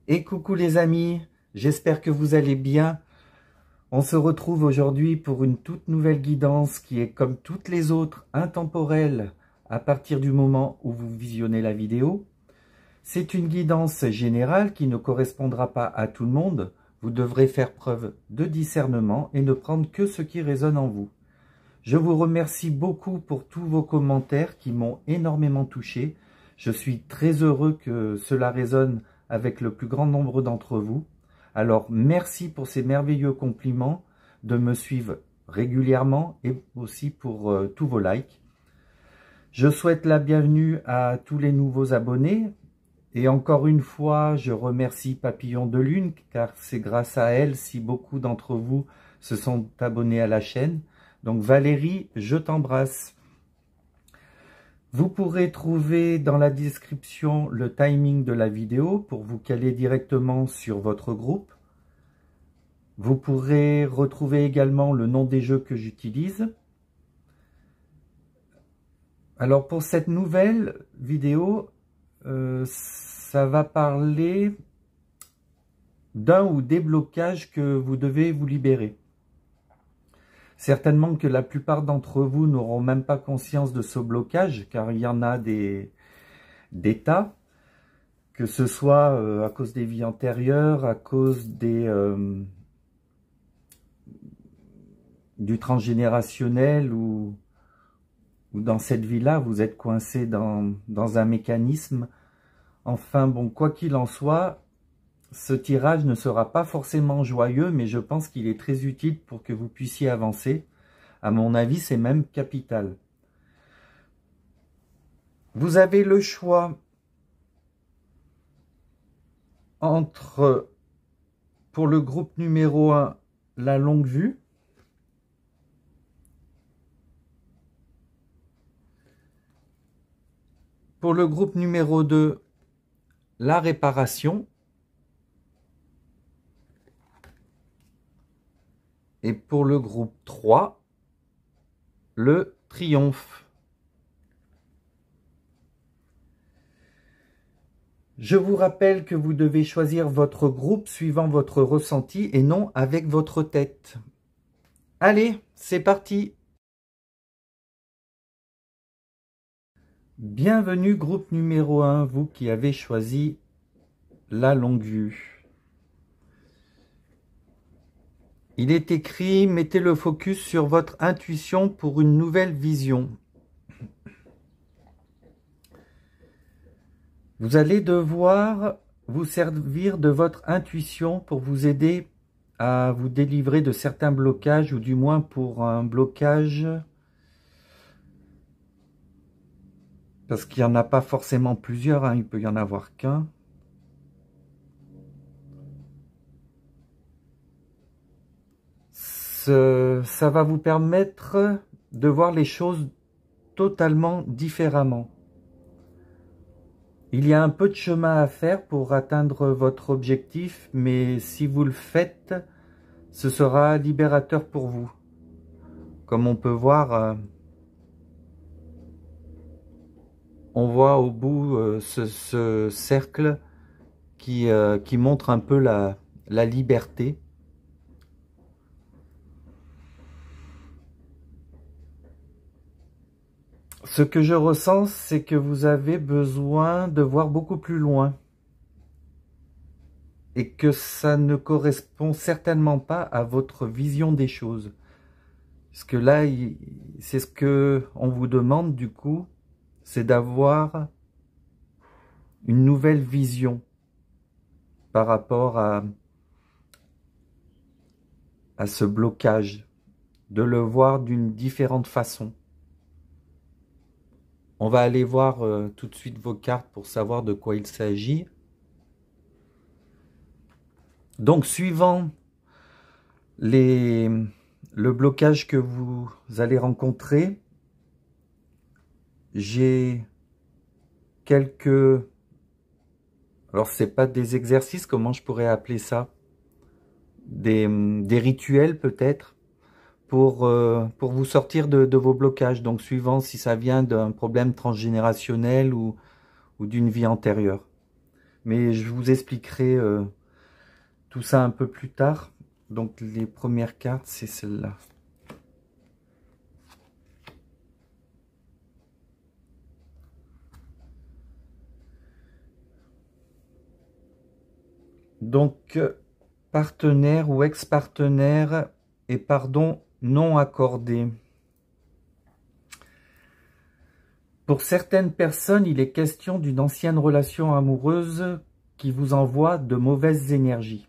Et coucou les amis, j'espère que vous allez bien. On se retrouve aujourd'hui pour une toute nouvelle guidance qui est comme toutes les autres intemporelle à partir du moment où vous visionnez la vidéo. C'est une guidance générale qui ne correspondra pas à tout le monde. Vous devrez faire preuve de discernement et ne prendre que ce qui résonne en vous. Je vous remercie beaucoup pour tous vos commentaires qui m'ont énormément touché. Je suis très heureux que cela résonne avec le plus grand nombre d'entre vous. Alors, merci pour ces merveilleux compliments, de me suivre régulièrement et aussi pour tous vos likes. Je souhaite la bienvenue à tous les nouveaux abonnés. Et encore une fois, je remercie Papillon de Lune, car c'est grâce à elle si beaucoup d'entre vous se sont abonnés à la chaîne. Donc Valérie, je t'embrasse. Vous pourrez trouver dans la description le timing de la vidéo pour vous caler directement sur votre groupe. Vous pourrez retrouver également le nom des jeux que j'utilise. Alors pour cette nouvelle vidéo, ça va parler d'un ou des blocages que vous devez vous libérer. Certainement que la plupart d'entre vous n'auront même pas conscience de ce blocage, car il y en a des tas, que ce soit à cause des vies antérieures, à cause du transgénérationnel, ou dans cette vie-là, vous êtes coincé dans un mécanisme. Enfin bon, quoi qu'il en soit, ce tirage ne sera pas forcément joyeux, mais je pense qu'il est très utile pour que vous puissiez avancer. À mon avis, c'est même capital. Vous avez le choix entre, pour le groupe numéro 1, la longue vue. Pour le groupe numéro 2, la réparation. Et pour le groupe 3, le triomphe. Je vous rappelle que vous devez choisir votre groupe suivant votre ressenti et non avec votre tête. Allez, c'est parti! Bienvenue groupe numéro 1, vous qui avez choisi la longue vue. Il est écrit, mettez le focus sur votre intuition pour une nouvelle vision. Vous allez devoir vous servir de votre intuition pour vous aider à vous délivrer de certains blocages, ou du moins pour un blocage, parce qu'il n'y en a pas forcément plusieurs, hein, il peut y en avoir qu'un. Ça va vous permettre de voir les choses totalement différemment. Il y a un peu de chemin à faire pour atteindre votre objectif, mais si vous le faites, ce sera libérateur pour vous. Comme on peut voir, on voit au bout ce cercle qui montre un peu la liberté. Ce que je ressens, c'est que vous avez besoin de voir beaucoup plus loin. Et que ça ne correspond certainement pas à votre vision des choses. Parce que là, c'est ce qu'on vous demande du coup, c'est d'avoir une nouvelle vision par rapport à ce blocage, de le voir d'une différente façon. On va aller voir tout de suite vos cartes pour savoir de quoi il s'agit. Donc, suivant le blocage que vous allez rencontrer, j'ai quelques... Alors, c'est pas des exercices, comment je pourrais appeler ça? des rituels peut-être pour vous sortir de vos blocages. Donc suivant si ça vient d'un problème transgénérationnel ou d'une vie antérieure. Mais je vous expliquerai tout ça un peu plus tard. Donc les premières cartes, c'est celle-là. Donc, partenaire ou ex-partenaire et pardon non accordé. Pour certaines personnes, il est question d'une ancienne relation amoureuse qui vous envoie de mauvaises énergies.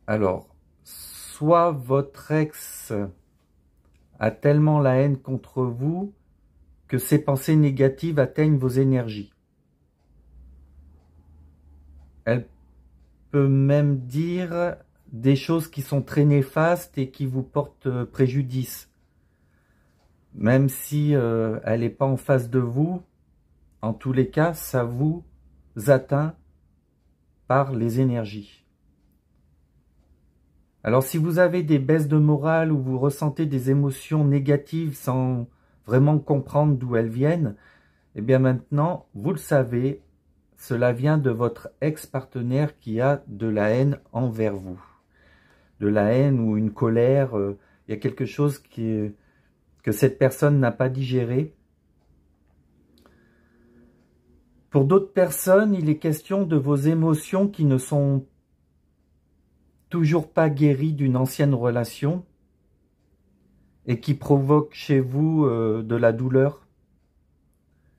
Alors, soit votre ex a tellement la haine contre vous que ses pensées négatives atteignent vos énergies. Elle peut même dire des choses qui sont très néfastes et qui vous portent préjudice. Même si elle n'est pas en face de vous, en tous les cas, ça vous atteint par les énergies. Alors si vous avez des baisses de morale ou vous ressentez des émotions négatives sans vraiment comprendre d'où elles viennent, eh bien maintenant, vous le savez, cela vient de votre ex-partenaire qui a de la haine envers vous. De la haine ou une colère, il y a quelque chose que cette personne n'a pas digéré. Pour d'autres personnes, il est question de vos émotions qui ne sont toujours pas guéries d'une ancienne relation et qui provoquent chez vous de la douleur.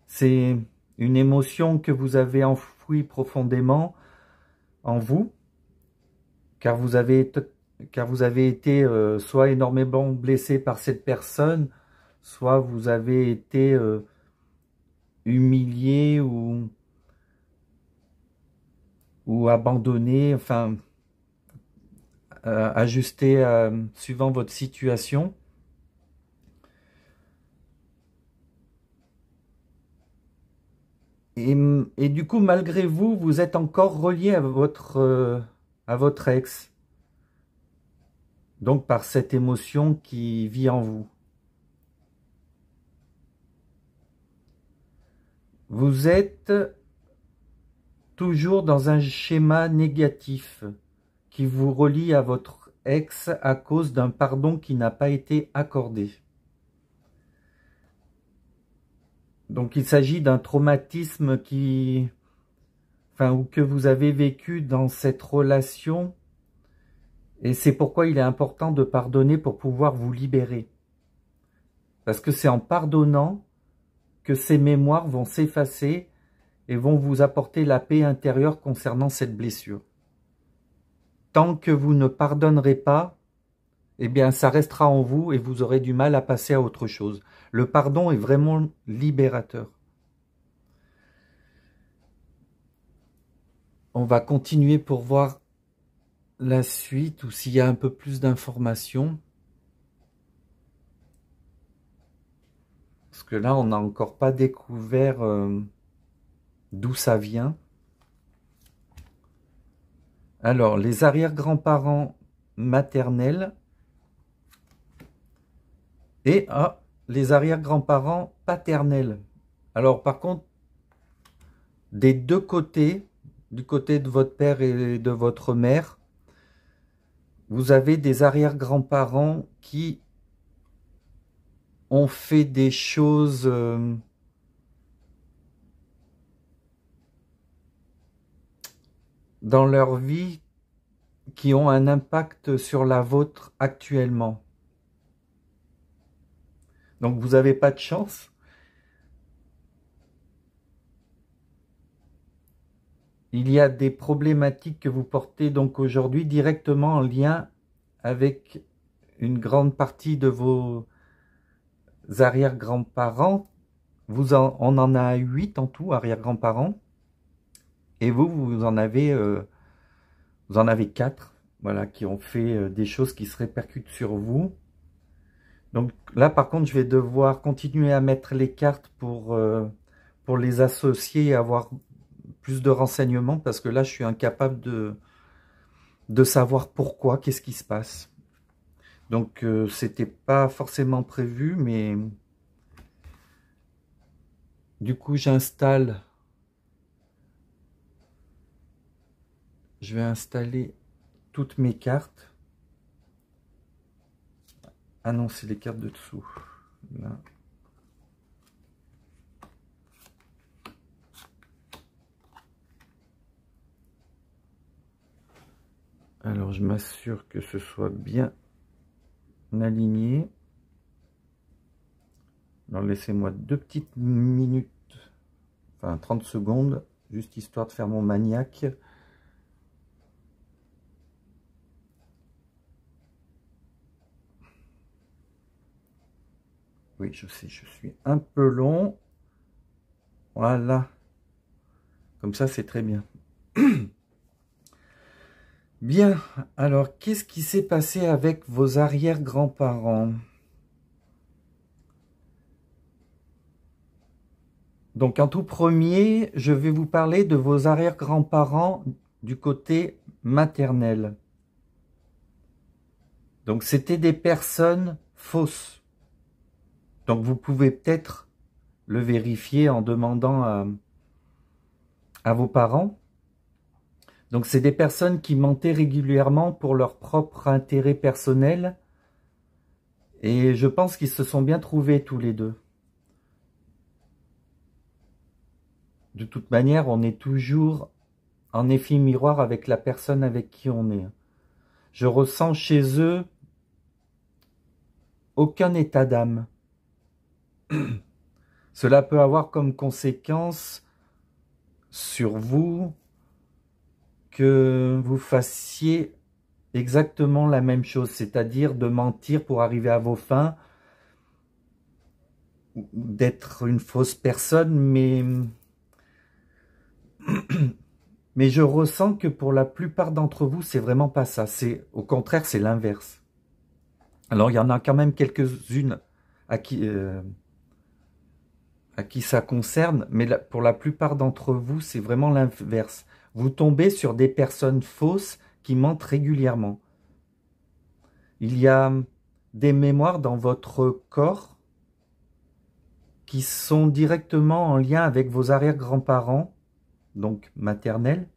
C'est une émotion que vous avez enfouie profondément en vous, car vous avez été soit énormément blessé par cette personne, soit vous avez été humilié ou abandonné, enfin ajusté suivant votre situation. Et du coup, malgré vous, vous êtes encore relié à votre ex. Donc par cette émotion qui vit en vous. Vous êtes toujours dans un schéma négatif qui vous relie à votre ex à cause d'un pardon qui n'a pas été accordé. Donc il s'agit d'un traumatisme ou que vous avez vécu dans cette relation. Et c'est pourquoi il est important de pardonner pour pouvoir vous libérer. Parce que c'est en pardonnant que ces mémoires vont s'effacer et vont vous apporter la paix intérieure concernant cette blessure. Tant que vous ne pardonnerez pas, eh bien ça restera en vous et vous aurez du mal à passer à autre chose. Le pardon est vraiment libérateur. On va continuer pour voir la suite ou s'il y a un peu plus d'informations. Parce que là, on n'a encore pas découvert d'où ça vient. Alors, les arrière-grands-parents maternels et les arrière-grands-parents paternels. Alors, par contre, des deux côtés, du côté de votre père et de votre mère, vous avez des arrière-grands-parents qui ont fait des choses dans leur vie qui ont un impact sur la vôtre actuellement. Donc vous n'avez pas de chance. Il y a des problématiques que vous portez donc aujourd'hui directement en lien avec une grande partie de vos arrière-grands-parents. On en a 8 en tout, arrière-grands-parents. Et vous en avez 4, voilà, qui ont fait des choses qui se répercutent sur vous. Donc là, par contre, je vais devoir continuer à mettre les cartes pour les associer et avoir plus de renseignements parce que là, je suis incapable de savoir pourquoi, qu'est-ce qui se passe. Donc, c'était pas forcément prévu, mais du coup, j'installe. Je vais installer toutes mes cartes. Ah non, c'est les cartes de dessous. Là. Alors, je m'assure que ce soit bien aligné. Alors, laissez-moi 2 petites minutes, enfin 30 secondes, juste histoire de faire mon maniaque. Oui, je sais, je suis un peu long. Voilà. Comme ça, c'est très bien. Bien, alors, qu'est-ce qui s'est passé avec vos arrière-grands-parents? Donc, en tout premier, je vais vous parler de vos arrière-grands-parents du côté maternel. Donc, c'était des personnes fausses. Donc, vous pouvez peut-être le vérifier en demandant à vos parents. Donc, c'est des personnes qui mentaient régulièrement pour leur propre intérêt personnel. Et je pense qu'ils se sont bien trouvés tous les deux. De toute manière, on est toujours en effet miroir avec la personne avec qui on est. Je ressens chez eux aucun état d'âme. Cela peut avoir comme conséquence sur vous que vous fassiez exactement la même chose, c'est-à-dire de mentir pour arriver à vos fins, d'être une fausse personne, mais je ressens que pour la plupart d'entre vous, c'est vraiment pas ça. Au contraire, c'est l'inverse. Alors, il y en a quand même quelques-unes à qui ça concerne, mais pour la plupart d'entre vous, c'est vraiment l'inverse. Vous tombez sur des personnes fausses qui mentent régulièrement. Il y a des mémoires dans votre corps qui sont directement en lien avec vos arrière-grands-parents, donc maternels,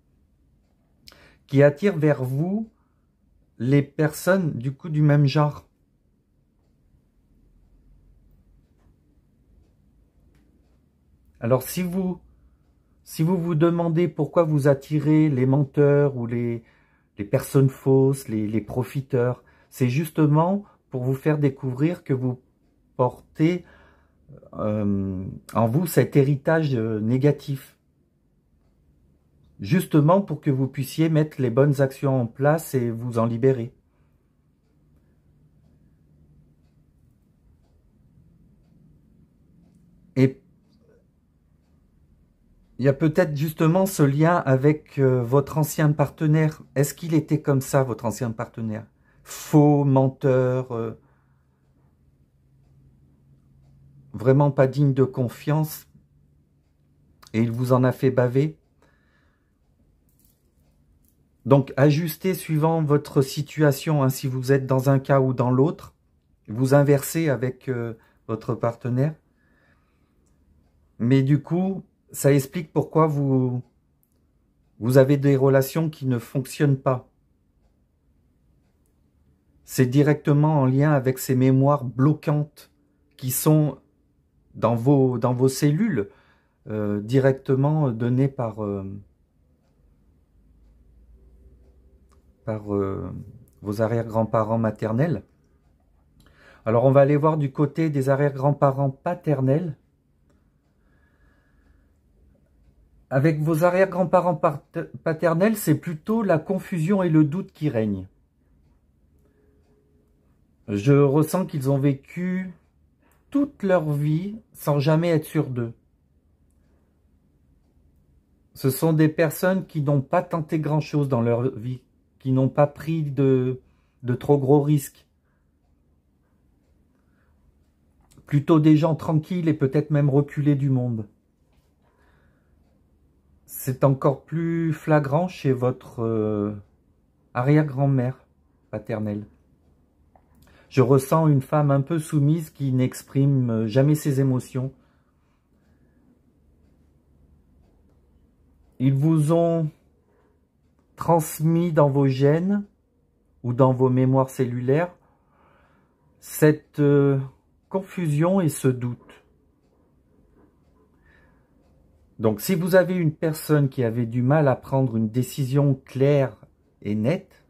qui attirent vers vous les personnes du coup du même genre. Alors si vous vous demandez pourquoi vous attirez les menteurs ou les personnes fausses, les profiteurs, c'est justement pour vous faire découvrir que vous portez en vous cet héritage négatif. Justement pour que vous puissiez mettre les bonnes actions en place et vous en libérer. Et il y a peut-être justement ce lien avec votre ancien partenaire. Est-ce qu'il était comme ça, votre ancien partenaire? Faux, menteur, vraiment pas digne de confiance, et il vous en a fait baver? Donc, ajustez suivant votre situation, hein, si vous êtes dans un cas ou dans l'autre. Vous inversez avec votre partenaire. Mais du coup, ça explique pourquoi vous avez des relations qui ne fonctionnent pas. C'est directement en lien avec ces mémoires bloquantes qui sont dans vos cellules, directement données par vos arrière-grands-parents maternels. Alors, on va aller voir du côté des arrière-grands-parents paternels. Avec vos arrière-grands-parents paternels, c'est plutôt la confusion et le doute qui règnent. Je ressens qu'ils ont vécu toute leur vie sans jamais être sûrs d'eux. Ce sont des personnes qui n'ont pas tenté grand-chose dans leur vie, qui n'ont pas pris de trop gros risques. Plutôt des gens tranquilles et peut-être même reculés du monde. c'est encore plus flagrant chez votre arrière-grand-mère paternelle. Je ressens une femme un peu soumise qui n'exprime jamais ses émotions. Ils vous ont transmis dans vos gènes ou dans vos mémoires cellulaires cette confusion et ce doute. Donc si vous avez une personne qui avait du mal à prendre une décision claire et nette,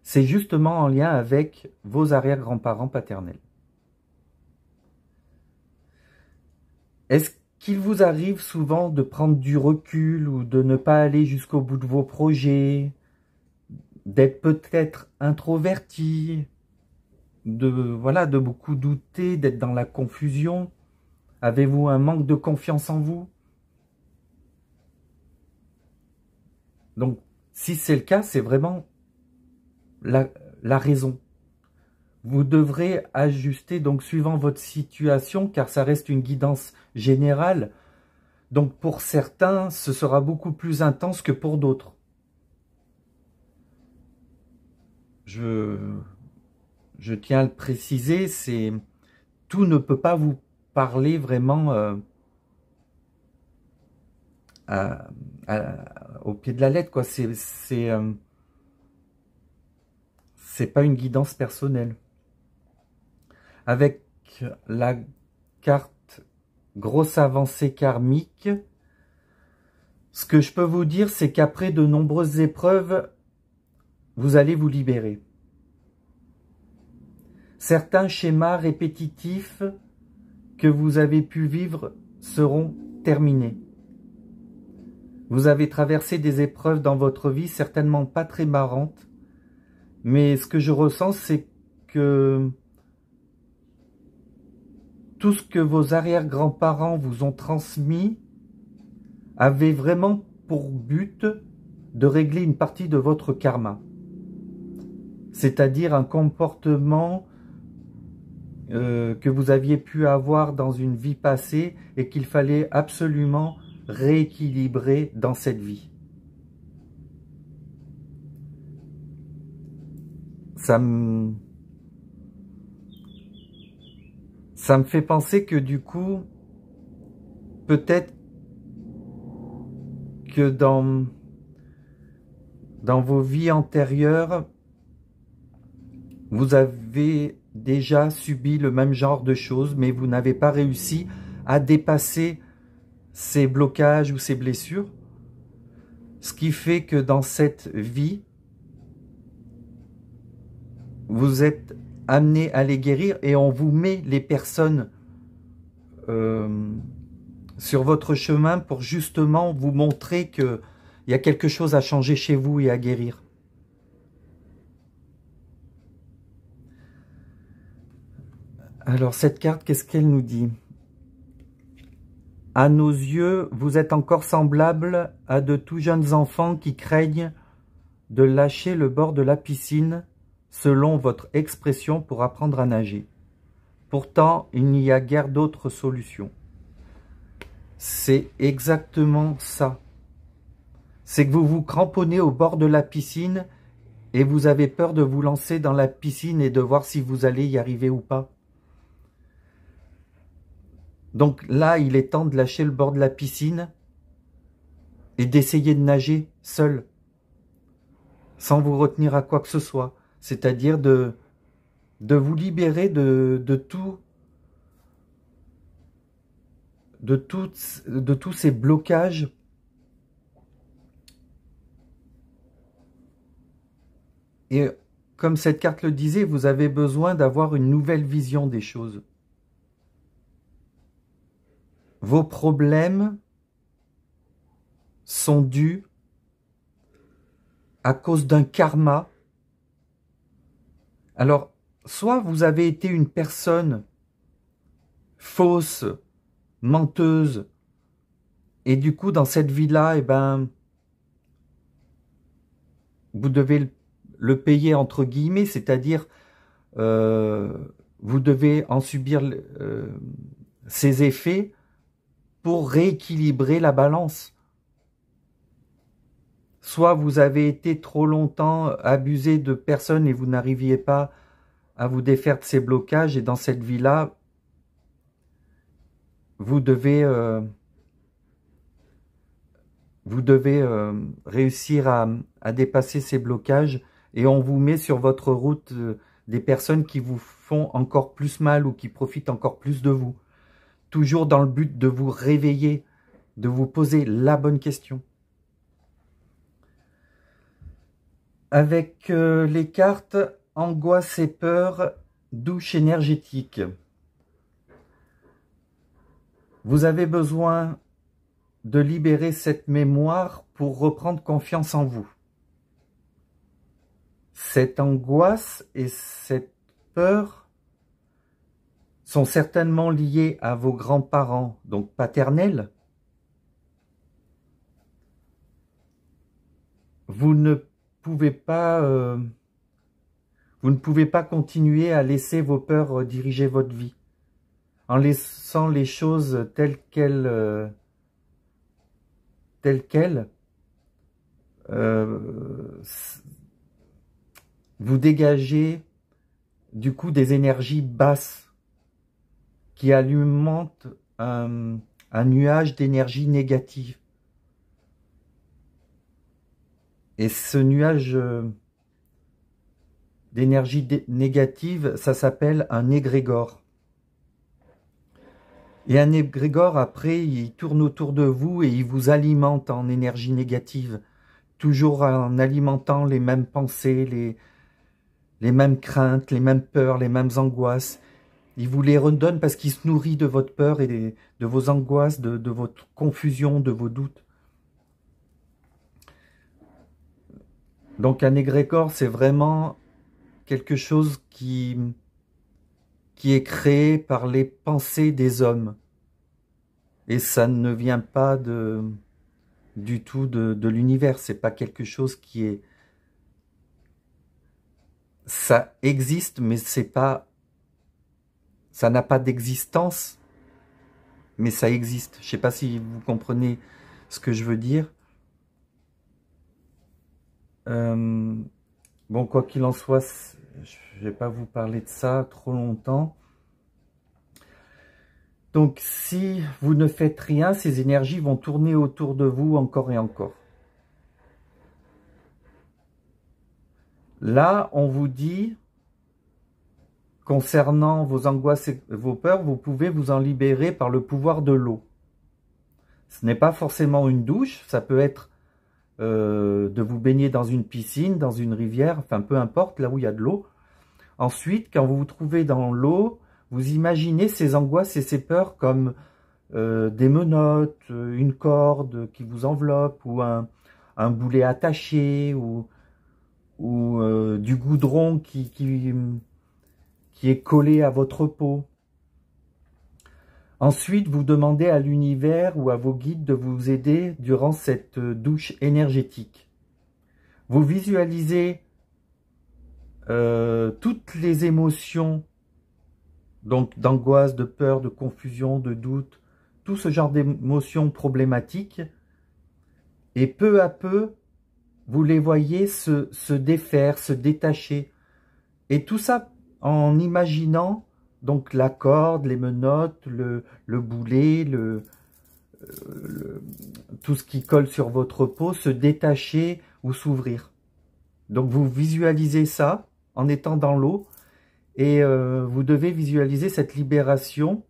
c'est justement en lien avec vos arrière-grands-parents paternels. Est-ce qu'il vous arrive souvent de prendre du recul ou de ne pas aller jusqu'au bout de vos projets, d'être peut-être introverti, de beaucoup douter, d'être dans la confusion? Avez-vous un manque de confiance en vous? Donc, si c'est le cas, c'est vraiment la raison. Vous devrez ajuster donc suivant votre situation, car ça reste une guidance générale. Donc pour certains, ce sera beaucoup plus intense que pour d'autres. Je tiens à le préciser, tout ne peut pas vous parler vraiment au pied de la lettre, quoi. C'est pas une guidance personnelle. Avec la carte grosse avancée karmique, ce que je peux vous dire, c'est qu'après de nombreuses épreuves, vous allez vous libérer. Certains schémas répétitifs que vous avez pu vivre seront terminés. Vous avez traversé des épreuves dans votre vie, certainement pas très marrantes, mais ce que je ressens, c'est que tout ce que vos arrière-grands-parents vous ont transmis avait vraiment pour but de régler une partie de votre karma. C'est-à-dire un comportement que vous aviez pu avoir dans une vie passée et qu'il fallait absolument rééquilibrer dans cette vie. Ça me fait penser que du coup, peut-être que dans vos vies antérieures, vous avez déjà subi le même genre de choses, mais vous n'avez pas réussi à dépasser ces blocages ou ces blessures. Ce qui fait que dans cette vie, vous êtes amené à les guérir et on vous met les personnes sur votre chemin pour justement vous montrer qu'il y a quelque chose à changer chez vous et à guérir. Alors cette carte, qu'est-ce qu'elle nous dit? À nos yeux, vous êtes encore semblable à de tout jeunes enfants qui craignent de lâcher le bord de la piscine, selon votre expression, pour apprendre à nager. Pourtant, il n'y a guère d'autre solution. C'est exactement ça. C'est que vous vous cramponnez au bord de la piscine et vous avez peur de vous lancer dans la piscine et de voir si vous allez y arriver ou pas. Donc là, il est temps de lâcher le bord de la piscine et d'essayer de nager seul, sans vous retenir à quoi que ce soit. C'est-à-dire de vous libérer de tous ces blocages et comme cette carte le disait, vous avez besoin d'avoir une nouvelle vision des choses. Vos problèmes sont dus à cause d'un karma. Alors, soit vous avez été une personne fausse, menteuse, et du coup, dans cette vie-là, vous devez le payer entre guillemets, c'est-à-dire vous devez en subir ses effets pour rééquilibrer la balance. soit vous avez été trop longtemps abusé de personnes et vous n'arriviez pas à vous défaire de ces blocages. Et dans cette vie-là, vous devez réussir à dépasser ces blocages. Et on vous met sur votre route des personnes qui vous font encore plus mal ou qui profitent encore plus de vous. Toujours dans le but de vous réveiller, de vous poser la bonne question. Avec les cartes angoisse et peur, douche énergétique. Vous avez besoin de libérer cette mémoire pour reprendre confiance en vous. Cette angoisse et cette peur sont certainement liées à vos grands-parents, donc paternels. Vous ne pouvez pas continuer à laisser vos peurs diriger votre vie. En laissant les choses telles quelles, vous dégagez du coup des énergies basses qui alimentent un nuage d'énergie négative. Et ce nuage d'énergie négative, ça s'appelle un égrégore. Et un égrégore, après, il tourne autour de vous et il vous alimente en énergie négative, toujours en alimentant les mêmes pensées, les mêmes craintes, les mêmes peurs, les mêmes angoisses. Il vous les redonne parce qu'il se nourrit de votre peur et de vos angoisses, de votre confusion, de vos doutes. Donc un égrégore, c'est vraiment quelque chose qui est créé par les pensées des hommes. Et ça ne vient pas du tout de l'univers. C'est pas quelque chose qui est... Ça existe, mais c'est pas... Ça n'a pas d'existence, mais ça existe. Je sais pas si vous comprenez ce que je veux dire. Bon, quoi qu'il en soit, je vais pas vous parler de ça trop longtemps. Donc, si vous ne faites rien, ces énergies vont tourner autour de vous encore et encore. Là, on vous dit, concernant vos angoisses et vos peurs, vous pouvez vous en libérer par le pouvoir de l'eau. Ce n'est pas forcément une douche, ça peut être de vous baigner dans une piscine, dans une rivière, enfin peu importe, là où il y a de l'eau. Ensuite, quand vous vous trouvez dans l'eau, vous imaginez ces angoisses et ces peurs comme des menottes, une corde qui vous enveloppe, ou un boulet attaché, ou du goudron qui est collé à votre peau. Ensuite, vous demandez à l'univers ou à vos guides de vous aider durant cette douche énergétique. Vous visualisez toutes les émotions, donc d'angoisse, de peur, de confusion, de doute, tout ce genre d'émotions problématiques, et peu à peu, vous les voyez se défaire, se détacher, et tout ça en imaginant donc la corde, les menottes, le boulet, tout ce qui colle sur votre peau se détacher ou s'ouvrir. Donc vous visualisez ça en étant dans l'eau et vous devez visualiser cette libération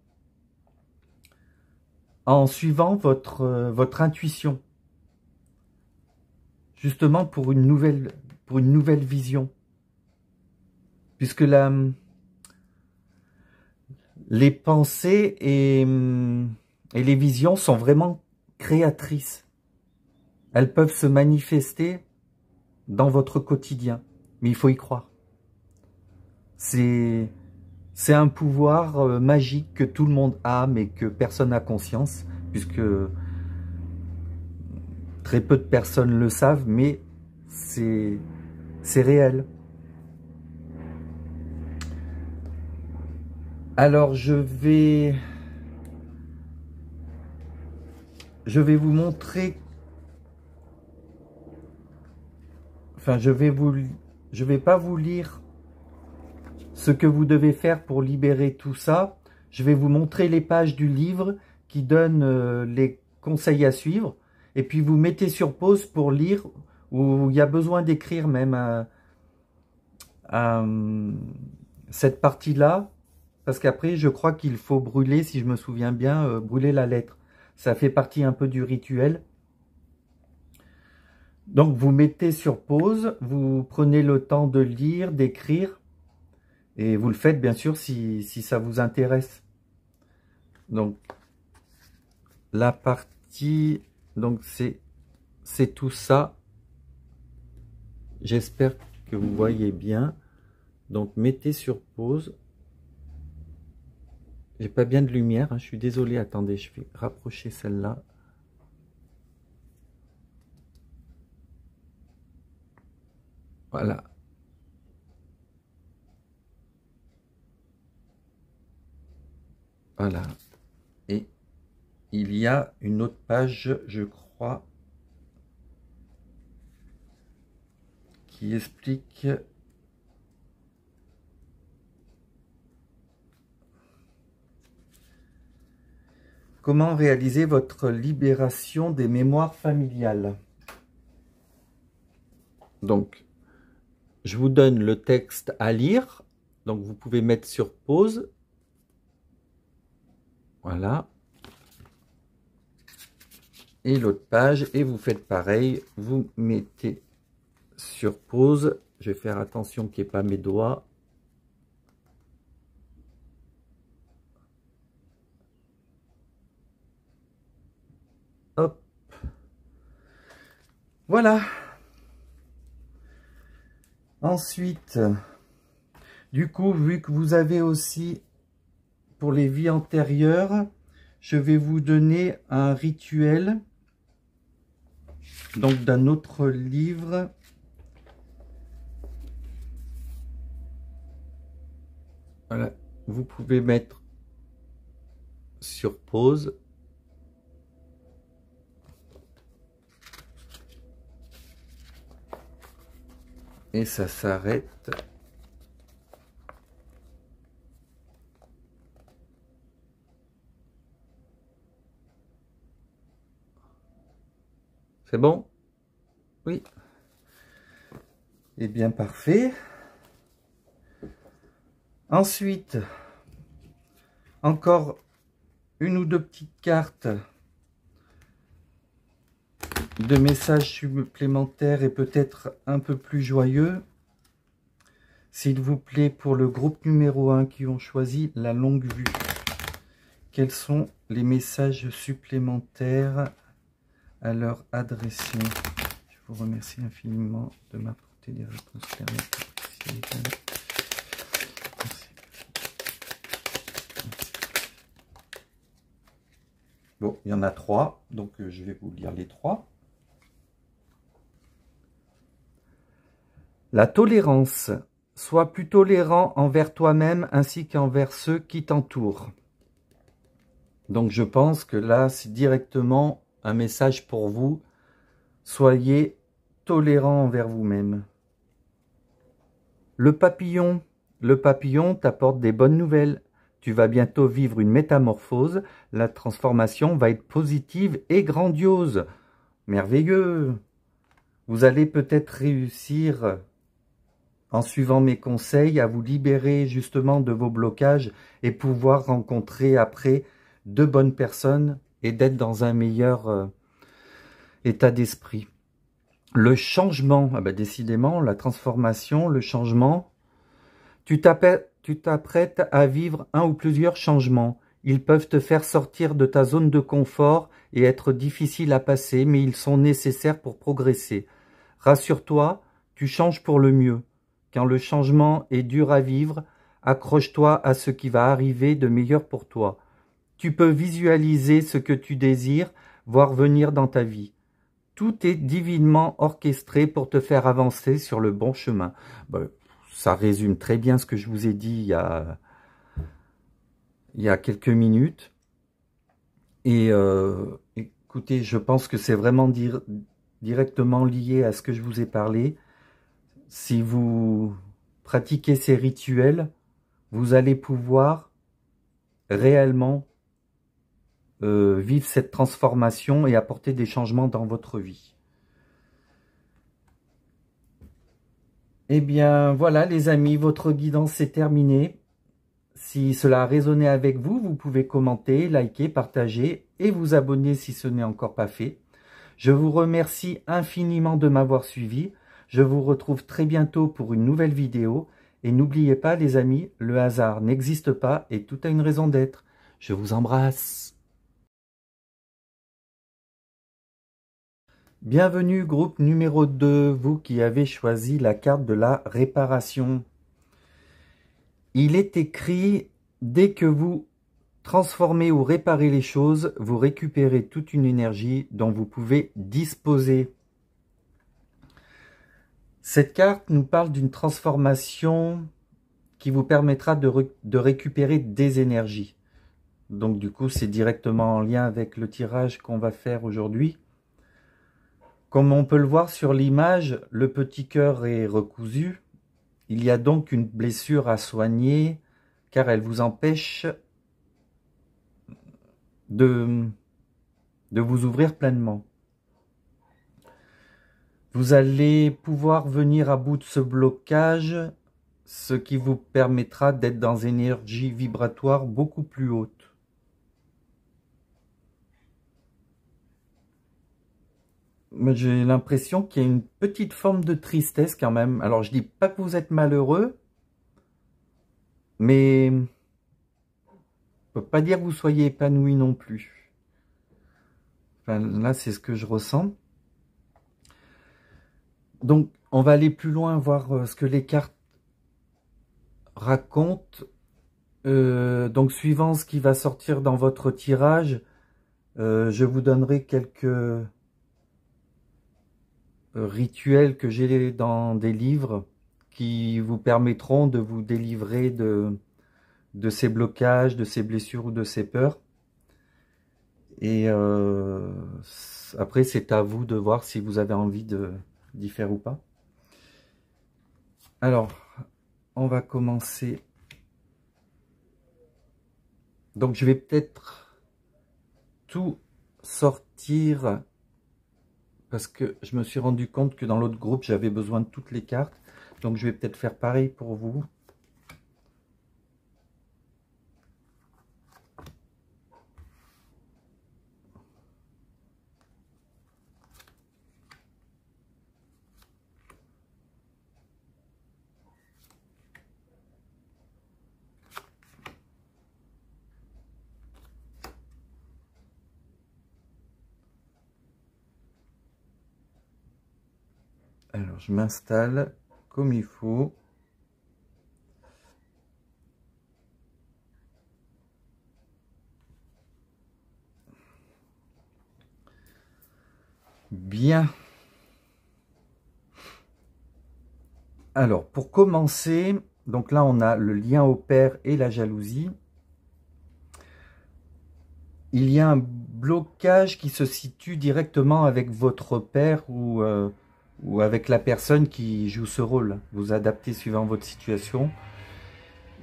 en suivant votre intuition. Justement pour une nouvelle vision. Puisque les pensées et les visions sont vraiment créatrices. Elles peuvent se manifester dans votre quotidien, mais il faut y croire. C'est un pouvoir magique que tout le monde a, mais que personne n'a conscience, puisque très peu de personnes le savent, mais c'est réel. Alors je vais vous montrer enfin, je vais pas vous lire ce que vous devez faire pour libérer tout ça. Je vais vous montrer les pages du livre qui donnent les conseils à suivre. Et puis vous mettez sur pause pour lire, ou il y a besoin d'écrire même cette partie-là. Parce qu'après, je crois qu'il faut brûler, si je me souviens bien, brûler la lettre. Ça fait partie un peu du rituel. Donc vous mettez sur pause, vous prenez le temps de lire, d'écrire. Et vous le faites bien sûr si ça vous intéresse. Donc la partie, donc c'est tout ça. J'espère que vous voyez bien. Donc mettez sur pause. J'ai pas bien de lumière, hein, je suis désolé. Attendez, je vais rapprocher celle-là. Voilà. Voilà. Et il y a une autre page, je crois, qui explique comment réaliser votre libération des mémoires familiales. Donc, je vous donne le texte à lire. Donc, vous pouvez mettre sur pause. Voilà. Et l'autre page. Et vous faites pareil. Vous mettez sur pause. Je vais faire attention qu'il n'y ait pas mes doigts. Hop. Voilà. Ensuite, du coup, vu que vous avez aussi pour les vies antérieures, je vais vous donner un rituel donc d'un autre livre. Voilà, vous pouvez mettre sur pause. Et ça s'arrête. C'est bon? Oui. Eh bien, parfait. Ensuite, encore une ou deux petites cartes de messages supplémentaires et peut-être un peu plus joyeux. S'il vous plaît, pour le groupe numéro 1 qui ont choisi la longue vue, quels sont les messages supplémentaires à leur adresser? Je vous remercie infiniment de m'apporter des réponses claires. Bon, il y en a 3, donc je vais vous lire les 3. La tolérance. Sois plus tolérant envers toi-même ainsi qu'envers ceux qui t'entourent. Donc je pense que là, c'est directement un message pour vous. Soyez tolérant envers vous-même. Le papillon. Le papillon t'apporte des bonnes nouvelles. Tu vas bientôt vivre une métamorphose. La transformation va être positive et grandiose. Merveilleux. Vous allez peut-être réussir, en suivant mes conseils, à vous libérer justement de vos blocages et pouvoir rencontrer après de bonnes personnes et d'être dans un meilleur état d'esprit. Le changement, ah ben décidément, la transformation, le changement. Tu t'apprêtes à vivre un ou plusieurs changements. Ils peuvent te faire sortir de ta zone de confort et être difficiles à passer, mais ils sont nécessaires pour progresser. Rassure-toi, tu changes pour le mieux. Quand le changement est dur à vivre, accroche-toi à ce qui va arriver de meilleur pour toi. Tu peux visualiser ce que tu désires, voir venir dans ta vie. Tout est divinement orchestré pour te faire avancer sur le bon chemin. Ben, ça résume très bien ce que je vous ai dit il y a quelques minutes. Et écoutez, je pense que c'est vraiment directement lié à ce que je vous ai parlé. si vous pratiquez ces rituels, vous allez pouvoir réellement vivre cette transformation et apporter des changements dans votre vie. Eh bien, voilà les amis, votre guidance est terminée. Si cela a résonné avec vous, vous pouvez commenter, liker, partager et vous abonner si ce n'est encore pas fait. Je vous remercie infiniment de m'avoir suivi. Je vous retrouve très bientôt pour une nouvelle vidéo. Et n'oubliez pas les amis, le hasard n'existe pas et tout a une raison d'être. Je vous embrasse. Bienvenue groupe numéro 2, vous qui avez choisi la carte de la réparation. Il est écrit, dès que vous transformez ou réparez les choses, vous récupérez toute une énergie dont vous pouvez disposer. Cette carte nous parle d'une transformation qui vous permettra de récupérer des énergies. Donc du coup, c'est directement en lien avec le tirage qu'on va faire aujourd'hui. Comme on peut le voir sur l'image, le petit cœur est recousu. Il y a donc une blessure à soigner car elle vous empêche de vous ouvrir pleinement. Vous allez pouvoir venir à bout de ce blocage, ce qui vous permettra d'être dans une énergie vibratoire beaucoup plus haute. J'ai l'impression qu'il y a une petite forme de tristesse quand même. Alors je dis pas que vous êtes malheureux, mais je ne peux pas dire que vous soyez épanoui non plus. Enfin, là, c'est ce que je ressens. Donc, on va aller plus loin, voir ce que les cartes racontent. Donc, suivant ce qui va sortir dans votre tirage, je vous donnerai quelques rituels que j'ai dans des livres qui vous permettront de vous délivrer de ces blocages, de ces blessures ou de ces peurs. Et après, c'est à vous de voir si vous avez envie d'y faire ou pas. Alors, on va commencer. Donc, je vais peut-être tout sortir parce que je me suis rendu compte que dans l'autre groupe, j'avais besoin de toutes les cartes. Donc, je vais peut-être faire pareil pour vous. Alors, je m'installe comme il faut. Bien. Alors, pour commencer, donc là, on a le lien au père et la jalousie. Il y a un blocage qui se situe directement avec votre père ou avec la personne qui joue ce rôle. Vous adaptez suivant votre situation.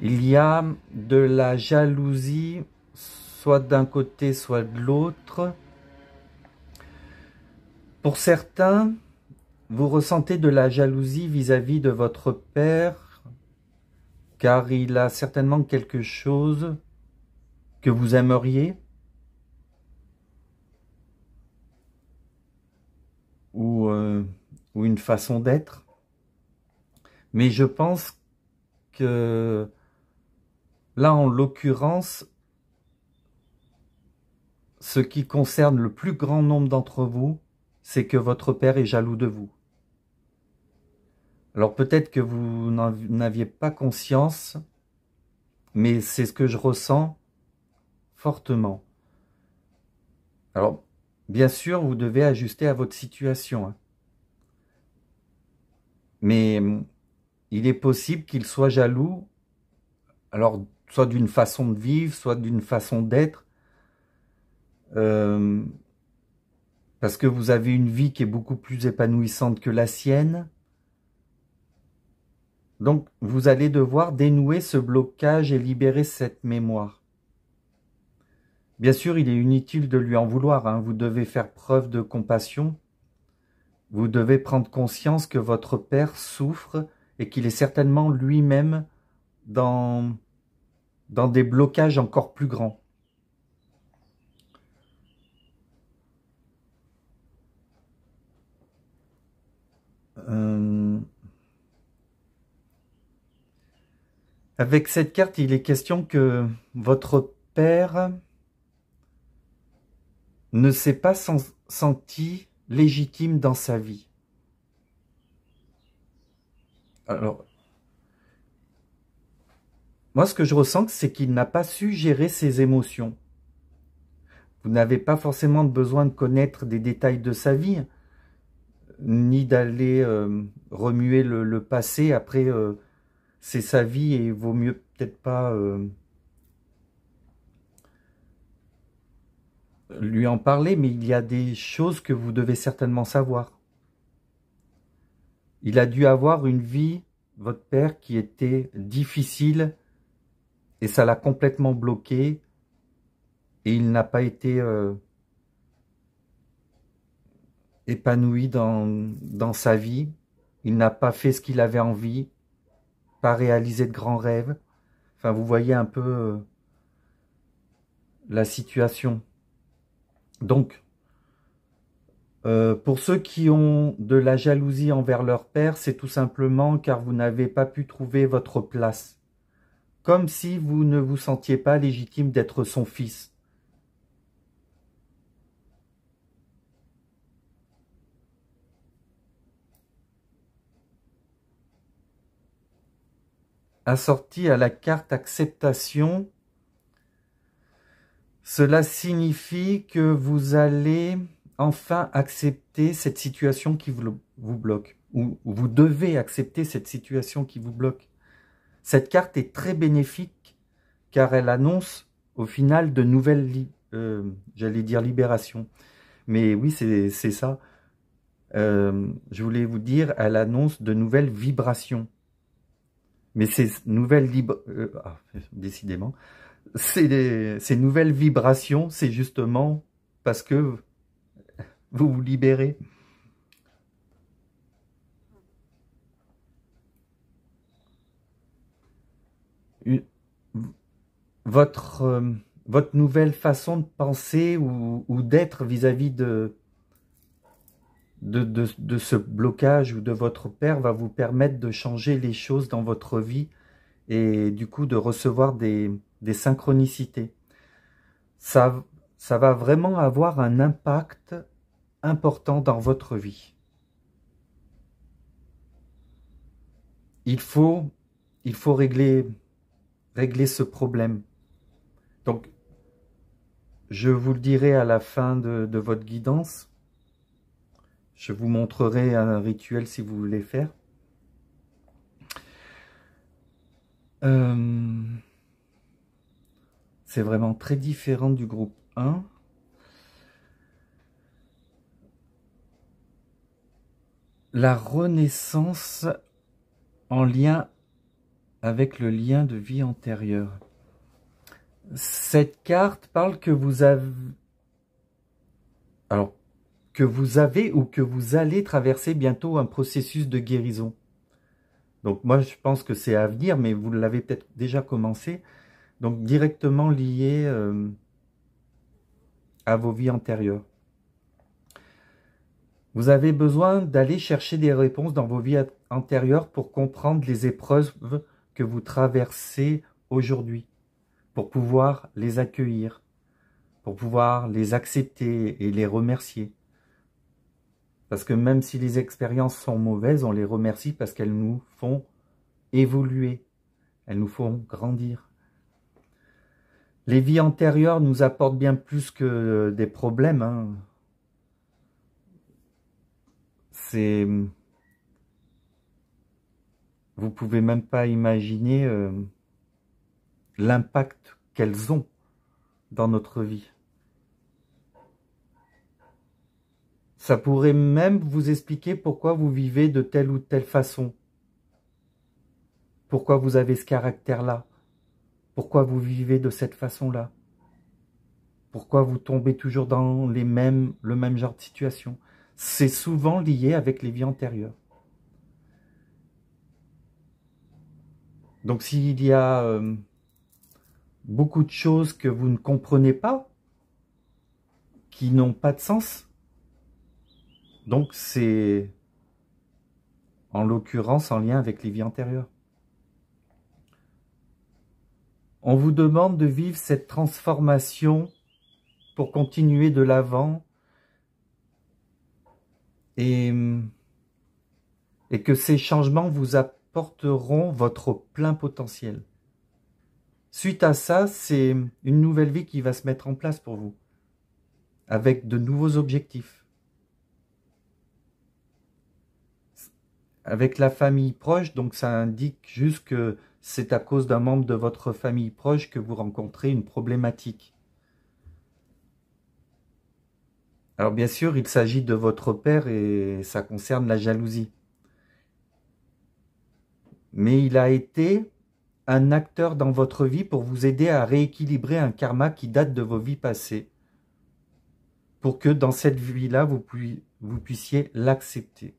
Il y a de la jalousie, soit d'un côté, soit de l'autre. Pour certains, vous ressentez de la jalousie vis-à-vis de votre père, car il a certainement quelque chose que vous aimeriez, ou une façon d'être. Mais je pense que là, en l'occurrence, ce qui concerne le plus grand nombre d'entre vous, c'est que votre père est jaloux de vous. Alors peut-être que vous n'aviez pas conscience, mais c'est ce que je ressens fortement. Alors, bien sûr, vous devez ajuster à votre situation, hein. Mais il est possible qu'il soit jaloux, alors soit d'une façon de vivre, soit d'une façon d'être, parce que vous avez une vie qui est beaucoup plus épanouissante que la sienne, Donc, vous allez devoir dénouer ce blocage et libérer cette mémoire. Bien sûr, il est inutile de lui en vouloir, hein. Vous devez faire preuve de compassion. Vous devez prendre conscience que votre père souffre et qu'il est certainement lui-même dans des blocages encore plus grands. Avec cette carte, il est question que votre père ne s'est pas senti légitime dans sa vie. Alors, moi, ce que je ressens, c'est qu'il n'a pas su gérer ses émotions. Vous n'avez pas forcément besoin de connaître des détails de sa vie, ni d'aller remuer le passé. Après, c'est sa vie et il vaut mieux peut-être pas lui en parler, mais il y a des choses que vous devez certainement savoir. Il a dû avoir une vie, votre père, qui était difficile et ça l'a complètement bloqué et il n'a pas été épanoui dans sa vie. Il n'a pas fait ce qu'il avait envie, pas réalisé de grands rêves. Enfin, vous voyez un peu la situation. Donc, pour ceux qui ont de la jalousie envers leur père, c'est tout simplement car vous n'avez pas pu trouver votre place. Comme si vous ne vous sentiez pas légitime d'être son fils. Assorti à la carte acceptation, cela signifie que vous allez enfin accepter cette situation qui vous bloque, ou vous devez accepter cette situation qui vous bloque. Cette carte est très bénéfique car elle annonce au final de nouvelles, j'allais dire libération, mais oui c'est ça. Je voulais vous dire, elle annonce de nouvelles vibrations. Mais ces nouvelles décidément, ces nouvelles vibrations, c'est justement parce que vous vous libérez. Votre nouvelle façon de penser ou d'être vis-à-vis de ce blocage ou de votre père va vous permettre de changer les choses dans votre vie et du coup de recevoir des synchronicités. Ça va vraiment avoir un impact important dans votre vie. Il faut régler ce problème. Donc, je vous le dirai à la fin de votre guidance. Je vous montrerai un rituel si vous voulez faire. C'est vraiment très différent du groupe 1. La renaissance en lien avec le lien de vie antérieur. Cette carte parle que vous avez... Alors, que vous avez ou que vous allez traverser bientôt un processus de guérison. Donc moi, je pense que c'est à venir, mais vous l'avez peut-être déjà commencé. Donc directement lié à vos vies antérieures. Vous avez besoin d'aller chercher des réponses dans vos vies antérieures pour comprendre les épreuves que vous traversez aujourd'hui, pour pouvoir les accueillir, pour pouvoir les accepter et les remercier. Parce que même si les expériences sont mauvaises, on les remercie parce qu'elles nous font évoluer, elles nous font grandir. Les vies antérieures nous apportent bien plus que des problèmes, hein. Vous pouvez même pas imaginer l'impact qu'elles ont dans notre vie. Ça pourrait même vous expliquer pourquoi vous vivez de telle ou telle façon. Pourquoi vous avez ce caractère-là? Pourquoi vous vivez de cette façon-là? Pourquoi vous tombez toujours dans le même genre de situation? C'est souvent lié avec les vies antérieures. Donc s'il y a beaucoup de choses que vous ne comprenez pas, qui n'ont pas de sens, donc c'est en l'occurrence en lien avec les vies antérieures. On vous demande de vivre cette transformation pour continuer de l'avant et que ces changements vous apporteront votre plein potentiel. Suite à ça, c'est une nouvelle vie qui va se mettre en place pour vous, avec de nouveaux objectifs. Avec la famille proche, donc ça indique juste que c'est à cause d'un membre de votre famille proche que vous rencontrez une problématique. Alors bien sûr, il s'agit de votre père et ça concerne la jalousie. Mais il a été un acteur dans votre vie pour vous aider à rééquilibrer un karma qui date de vos vies passées, pour que dans cette vie-là, vous puissiez l'accepter.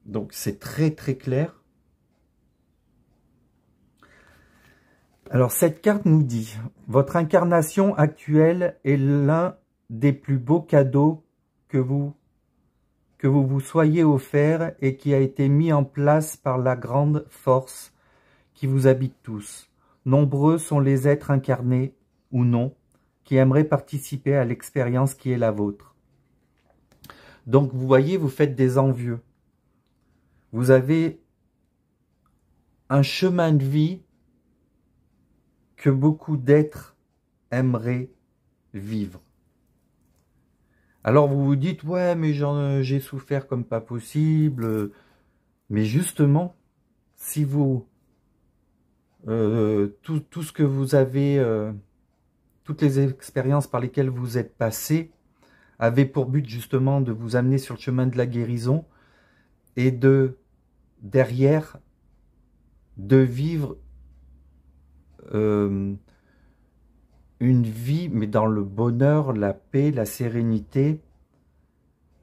Donc c'est très très clair. Alors cette carte nous dit, votre incarnation actuelle est l'un des plus beaux cadeaux que vous vous soyez offert et qui a été mis en place par la grande force qui vous habite tous. Nombreux sont les êtres incarnés, ou non, qui aimeraient participer à l'expérience qui est la vôtre. Donc vous voyez, vous faites des envieux. Vous avez un chemin de vie que beaucoup d'êtres aimeraient vivre. Alors vous vous dites, ouais, mais j'ai souffert comme pas possible. Mais justement, si vous, tout ce que vous avez, toutes les expériences par lesquelles vous êtes passé, avaient pour but justement de vous amener sur le chemin de la guérison et derrière, de vivre une vie, mais dans le bonheur, la paix, la sérénité.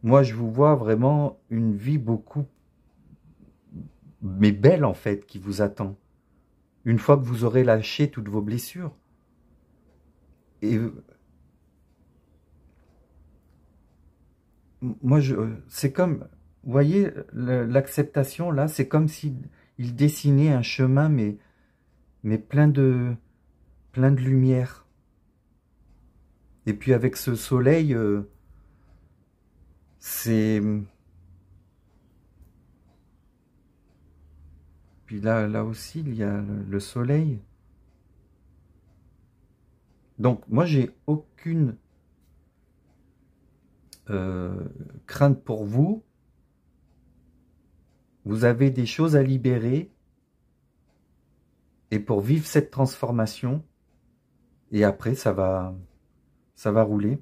Moi, je vous vois vraiment une vie beaucoup, mais belle en fait, qui vous attend. Une fois que vous aurez lâché toutes vos blessures. Et moi, c'est comme, vous voyez, l'acceptation là, c'est comme s'il dessinait un chemin, mais plein de lumière. Et puis avec ce soleil, c'est... Puis là aussi, il y a le soleil. Donc moi, j'ai aucune crainte pour vous. Vous avez des choses à libérer. Et pour vivre cette transformation, et après, ça va rouler.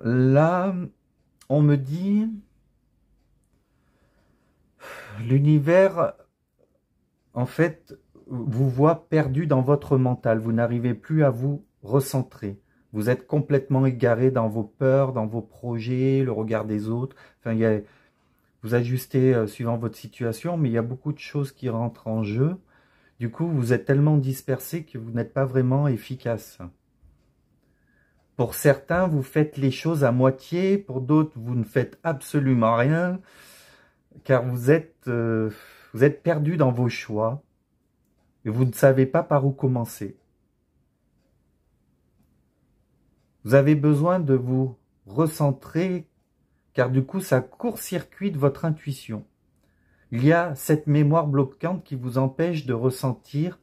Là, on me dit, l'univers, en fait, vous voit perdu dans votre mental. Vous n'arrivez plus à vous recentrer. Vous êtes complètement égaré dans vos peurs, dans vos projets, le regard des autres. Enfin, vous ajustez suivant votre situation, mais il y a beaucoup de choses qui rentrent en jeu. Du coup, vous êtes tellement dispersé que vous n'êtes pas vraiment efficace. Pour certains, vous faites les choses à moitié. Pour d'autres, vous ne faites absolument rien. Car vous êtes perdu dans vos choix. Et vous ne savez pas par où commencer. Vous avez besoin de vous recentrer. Car du coup, ça court-circuite votre intuition. Il y a cette mémoire bloquante qui vous empêche de ressentir.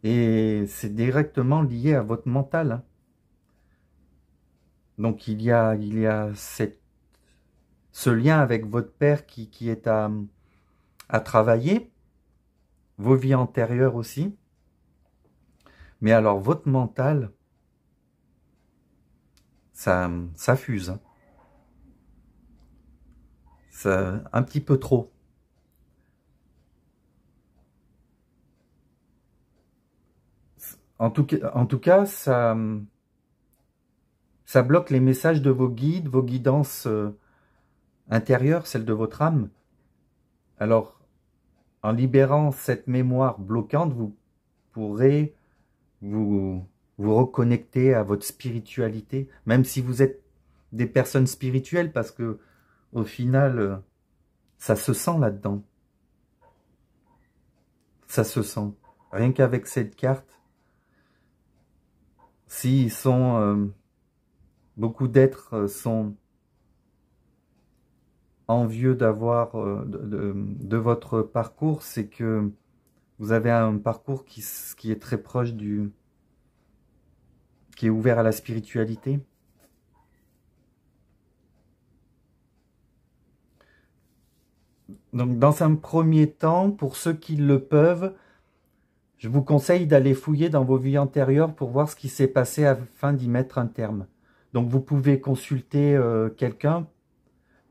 Et c'est directement lié à votre mental. Hein. Donc il y a ce lien avec votre père qui est à travailler, vos vies antérieures aussi. Mais alors votre mental, ça fuse. Hein. Ça, un petit peu trop. En tout cas, ça bloque les messages de vos guides, vos guidances intérieures, celles de votre âme. Alors, en libérant cette mémoire bloquante, vous pourrez vous reconnecter à votre spiritualité, même si vous êtes des personnes spirituelles, parce que au final, ça se sent là-dedans. Ça se sent. Rien qu'avec cette carte, s'ils sont... beaucoup d'êtres sont envieux d'avoir de votre parcours, c'est que vous avez un parcours qui est très proche qui est ouvert à la spiritualité. Donc dans un premier temps, pour ceux qui le peuvent, je vous conseille d'aller fouiller dans vos vies antérieures pour voir ce qui s'est passé afin d'y mettre un terme. Donc vous pouvez consulter quelqu'un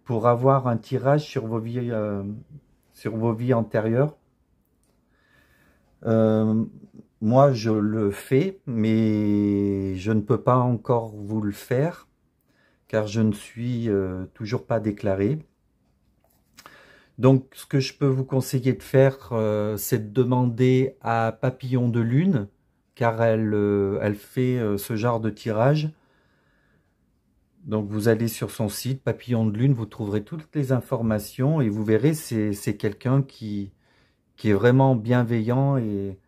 pour avoir un tirage sur vos vies antérieures. Moi, je le fais, mais je ne peux pas encore vous le faire, car je ne suis toujours pas déclaré. Donc, ce que je peux vous conseiller de faire, c'est de demander à Papillon de Lune, car elle fait ce genre de tirage. Donc, vous allez sur son site, Papillon de Lune, vous trouverez toutes les informations et vous verrez, c'est quelqu'un qui est vraiment bienveillant et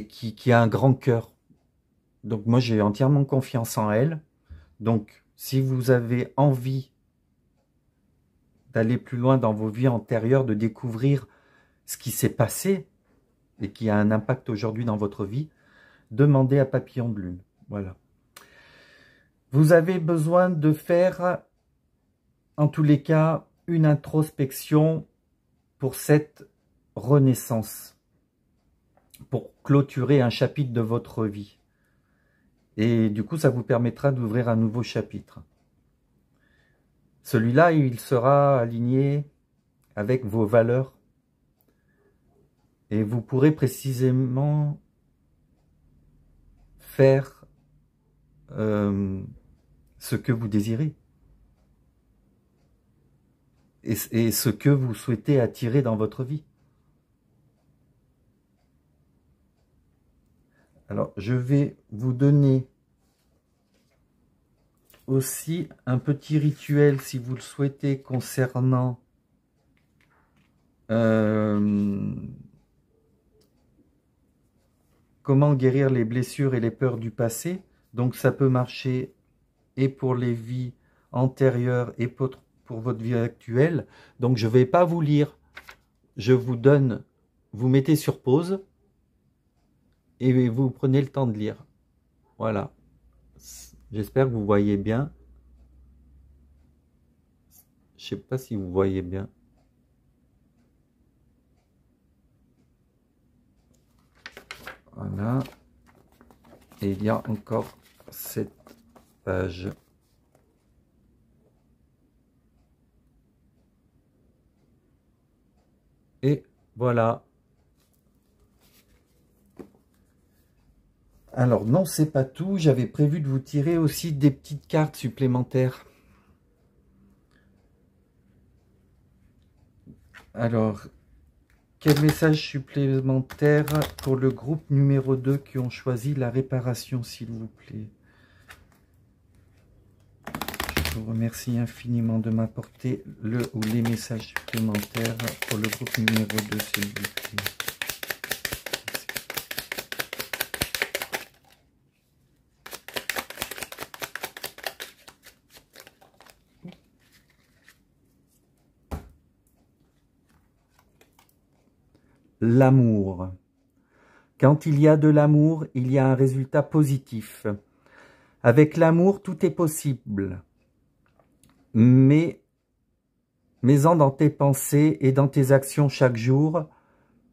qui a un grand cœur. Donc, moi, j'ai entièrement confiance en elle. Donc, si vous avez envie d'aller plus loin dans vos vies antérieures, de découvrir ce qui s'est passé et qui a un impact aujourd'hui dans votre vie, demandez à Papillon de Lune. Voilà. Vous avez besoin de faire, en tous les cas, une introspection pour cette renaissance, pour clôturer un chapitre de votre vie. Et du coup, ça vous permettra d'ouvrir un nouveau chapitre. Celui-là, il sera aligné avec vos valeurs. Et vous pourrez précisément faire ce que vous désirez. Et ce que vous souhaitez attirer dans votre vie. Alors, je vais vous donner aussi un petit rituel, si vous le souhaitez, concernant comment guérir les blessures et les peurs du passé. Donc, ça peut marcher et pour les vies antérieures et pour votre vie actuelle. Donc, je ne vais pas vous lire. Je vous donne, vous mettez sur pause et vous prenez le temps de lire. Voilà. J'espère que vous voyez bien. Je ne sais pas si vous voyez bien. Voilà. Et il y a encore cette page. Et voilà. Alors non, c'est pas tout. J'avais prévu de vous tirer aussi des petites cartes supplémentaires. Alors, quel message supplémentaire pour le groupe numéro 2 qui ont choisi la réparation, s'il vous plaît? Je vous remercie infiniment de m'apporter le ou les messages supplémentaires pour le groupe numéro 2, s'il vous plaît. L'amour. Quand il y a de l'amour, il y a un résultat positif. Avec l'amour, tout est possible. Mets-en dans tes pensées et dans tes actions chaque jour.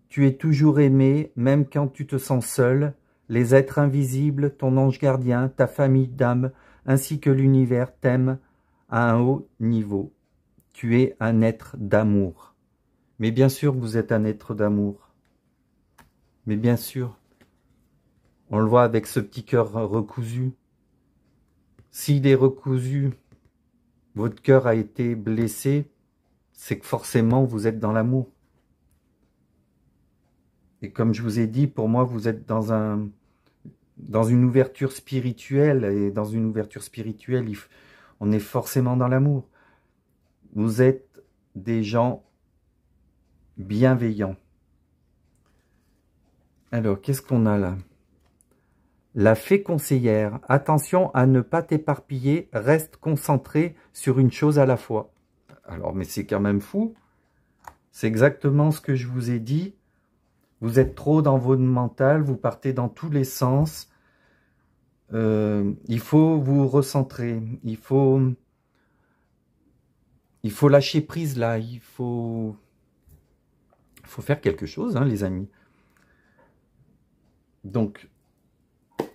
Tu es toujours aimé, même quand tu te sens seul. Les êtres invisibles, ton ange gardien, ta famille d'âme, ainsi que l'univers t'aiment à un haut niveau. tu es un être d'amour. Mais bien sûr, vous êtes un être d'amour. Mais bien sûr, on le voit avec ce petit cœur recousu. S'il est recousu, votre cœur a été blessé, c'est que forcément vous êtes dans l'amour. Et comme je vous ai dit, pour moi, vous êtes dans une ouverture spirituelle. Et dans une ouverture spirituelle, on est forcément dans l'amour. Vous êtes des gens bienveillants. Alors, qu'est-ce qu'on a là? La fée conseillère. Attention à ne pas t'éparpiller. Reste concentré sur une chose à la fois. Alors, mais c'est quand même fou. C'est exactement ce que je vous ai dit. Vous êtes trop dans votre mental. Vous partez dans tous les sens. Il faut vous recentrer. Il faut lâcher prise là. Il faut faire quelque chose, hein, les amis. Donc,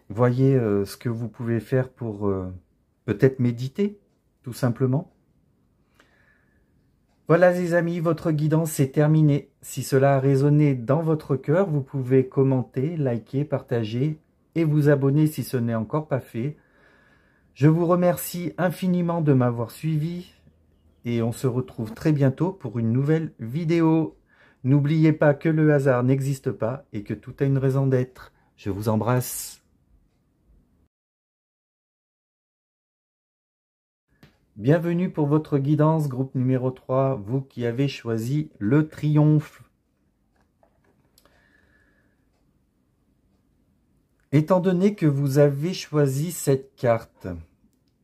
voyez ce que vous pouvez faire pour peut-être méditer, tout simplement. Voilà les amis, votre guidance est terminée. Si cela a résonné dans votre cœur, vous pouvez commenter, liker, partager et vous abonner si ce n'est encore pas fait. Je vous remercie infiniment de m'avoir suivi et on se retrouve très bientôt pour une nouvelle vidéo. N'oubliez pas que le hasard n'existe pas et que tout a une raison d'être. Je vous embrasse. Bienvenue pour votre guidance, groupe numéro 3, vous qui avez choisi le triomphe. Étant donné que vous avez choisi cette carte,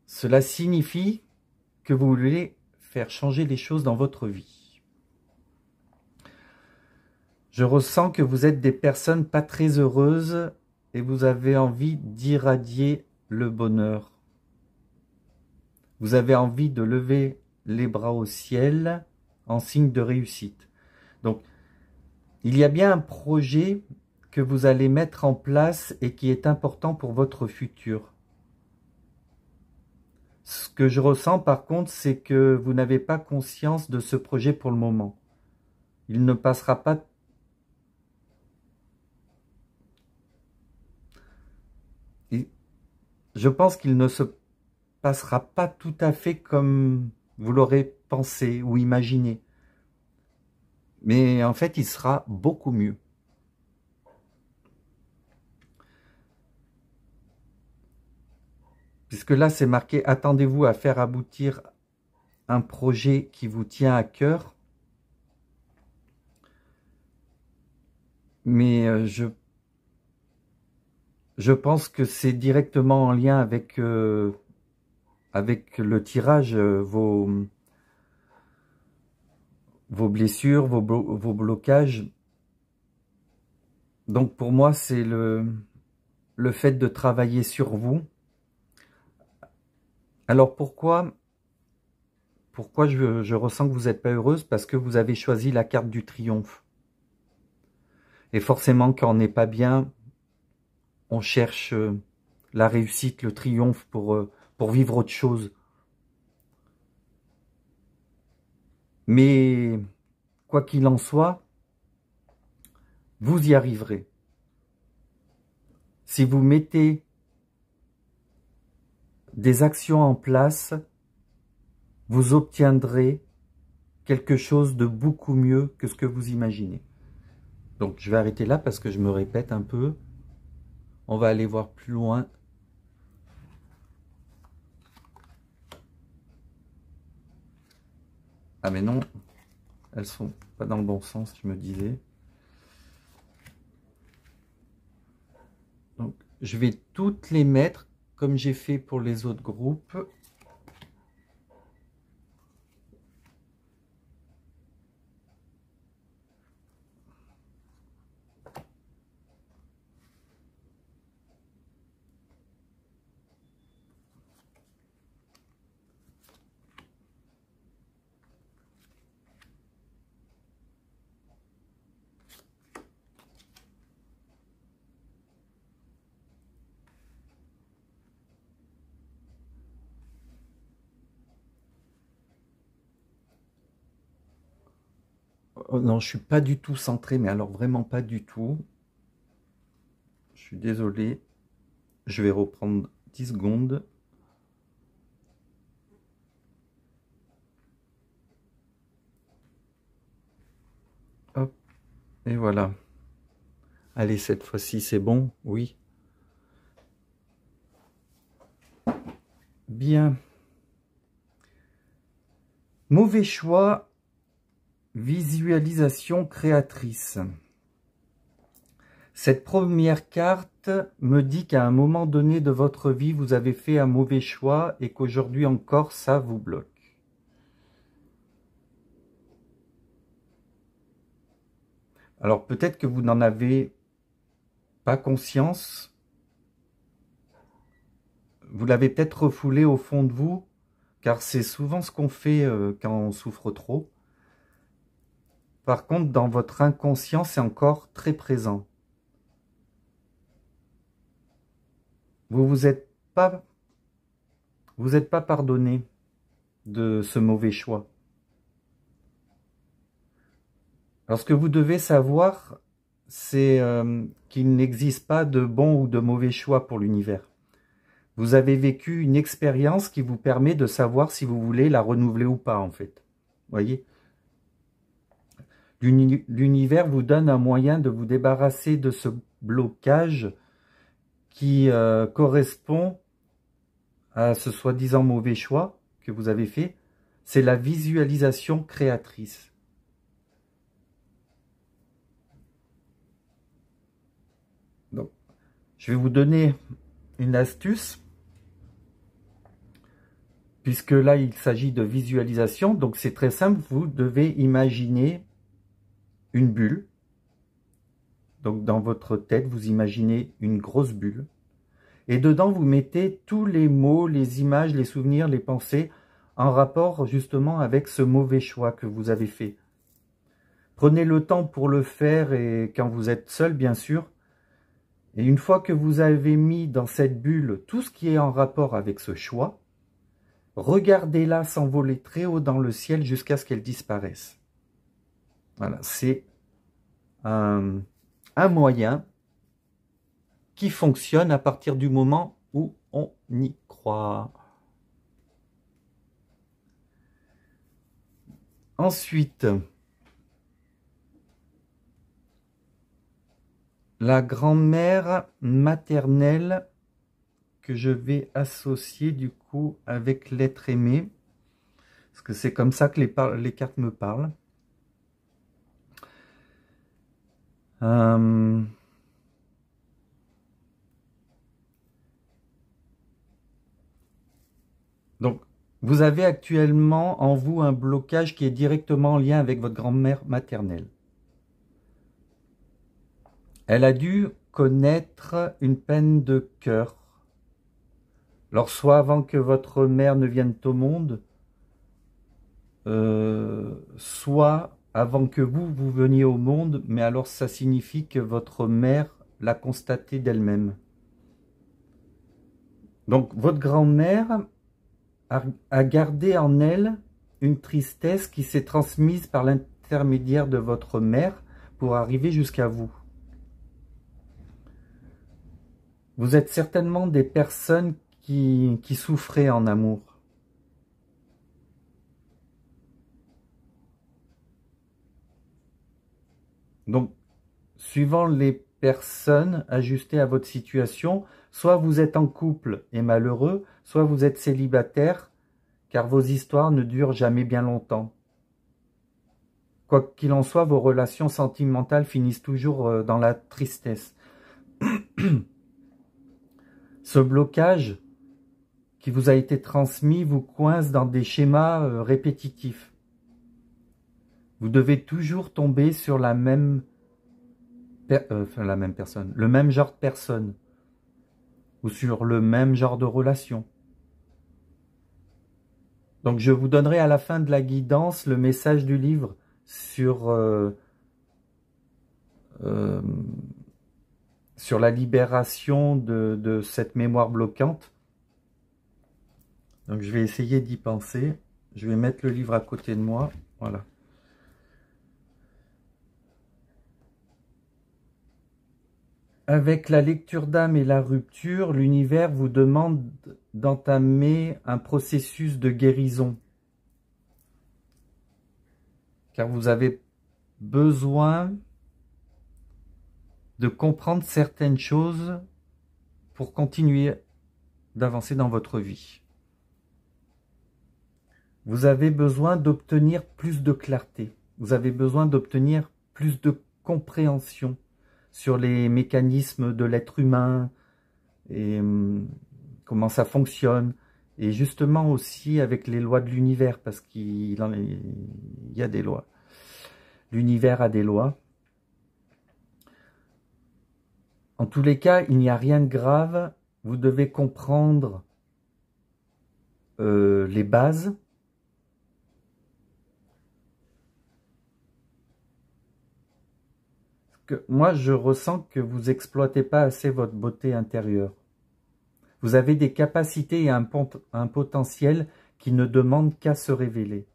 cela signifie que vous voulez faire changer les choses dans votre vie. Je ressens que vous êtes des personnes pas très heureuses et vous avez envie d'irradier le bonheur. Vous avez envie de lever les bras au ciel en signe de réussite. Donc, il y a bien un projet que vous allez mettre en place et qui est important pour votre futur. Ce que je ressens par contre, c'est que vous n'avez pas conscience de ce projet pour le moment. Il ne passera pas. Je pense qu'il ne se passera pas tout à fait comme vous l'aurez pensé ou imaginé. Mais en fait, il sera beaucoup mieux. Puisque là, c'est marqué, attendez-vous à faire aboutir un projet qui vous tient à cœur. Mais je pense que c'est directement en lien avec le tirage, vos blessures, vos blocages. Donc pour moi, c'est le fait de travailler sur vous. Alors pourquoi je ressens que vous n'êtes pas heureuse? Parce que vous avez choisi la carte du triomphe. Et forcément, quand on n'est pas bien, on cherche la réussite, le triomphe pour vivre autre chose. Mais quoi qu'il en soit, vous y arriverez. Si vous mettez des actions en place, vous obtiendrez quelque chose de beaucoup mieux que ce que vous imaginez. Donc je vais arrêter là parce que je me répète un peu. On va aller voir plus loin. Ah mais non, elles sont pas dans le bon sens, je me disais. Donc je vais toutes les mettre comme j'ai fait pour les autres groupes. Oh non, je suis pas du tout centré, mais alors vraiment pas du tout. Je suis désolé. Je vais reprendre 10 secondes. Hop, et voilà. Allez, cette fois-ci, c'est bon, oui. Bien. Mauvais choix, visualisation créatrice. Cette première carte me dit qu'à un moment donné de votre vie, vous avez fait un mauvais choix et qu'aujourd'hui encore, ça vous bloque. Alors peut-être que vous n'en avez pas conscience. Vous l'avez peut-être refoulé au fond de vous, car c'est souvent ce qu'on fait quand on souffre trop. Par contre, dans votre inconscient, c'est encore très présent. Vous êtes pas pardonné de ce mauvais choix. Alors, ce que vous devez savoir, c'est qu'il n'existe pas de bon ou de mauvais choix pour l'univers. Vous avez vécu une expérience qui vous permet de savoir si vous voulez la renouveler ou pas, en fait. Voyez ? L'univers vous donne un moyen de vous débarrasser de ce blocage qui correspond à ce soi-disant mauvais choix que vous avez fait. C'est la visualisation créatrice. Donc, je vais vous donner une astuce, puisque là, il s'agit de visualisation. Donc, c'est très simple. Vous devez imaginer une bulle. Donc, dans votre tête, vous imaginez une grosse bulle. Et dedans, vous mettez tous les mots, les images, les souvenirs, les pensées en rapport justement avec ce mauvais choix que vous avez fait. Prenez le temps pour le faire et quand vous êtes seul, bien sûr. Et une fois que vous avez mis dans cette bulle tout ce qui est en rapport avec ce choix, regardez-la s'envoler très haut dans le ciel jusqu'à ce qu'elle disparaisse. Voilà, c'est un moyen qui fonctionne à partir du moment où on y croit. Ensuite, la grand-mère maternelle que je vais associer du coup avec l'être aimé, parce que c'est comme ça que les cartes me parlent. Donc, vous avez actuellement en vous un blocage qui est directement en lien avec votre grand-mère maternelle. Elle a dû connaître une peine de cœur. Alors, soit avant que votre mère ne vienne au monde, soit avant que vous veniez au monde, mais alors ça signifie que votre mère l'a constaté d'elle-même. Donc, votre grand-mère a gardé en elle une tristesse qui s'est transmise par l'intermédiaire de votre mère pour arriver jusqu'à vous. Vous êtes certainement des personnes qui souffraient en amour. Donc, suivant les personnes ajustées à votre situation, soit vous êtes en couple et malheureux, soit vous êtes célibataire, car vos histoires ne durent jamais bien longtemps. Quoi qu'il en soit, vos relations sentimentales finissent toujours dans la tristesse. Ce blocage qui vous a été transmis vous coince dans des schémas répétitifs. Vous devez toujours tomber sur la même personne, le même genre de personne, ou sur le même genre de relation. Donc je vous donnerai à la fin de la guidance le message du livre sur la libération de cette mémoire bloquante. Donc je vais essayer d'y penser. Je vais mettre le livre à côté de moi. Voilà. Avec la lecture d'âme et la rupture, l'univers vous demande d'entamer un processus de guérison. Car vous avez besoin de comprendre certaines choses pour continuer d'avancer dans votre vie. Vous avez besoin d'obtenir plus de clarté. Vous avez besoin d'obtenir plus de compréhension sur les mécanismes de l'être humain et comment ça fonctionne. Et justement aussi avec les lois de l'univers, parce qu'il y a des lois. L'univers a des lois. En tous les cas, il n'y a rien de grave. Vous devez comprendre les bases. Moi, je ressens que vous n'exploitez pas assez votre beauté intérieure. Vous avez des capacités et un potentiel qui ne demandent qu'à se révéler.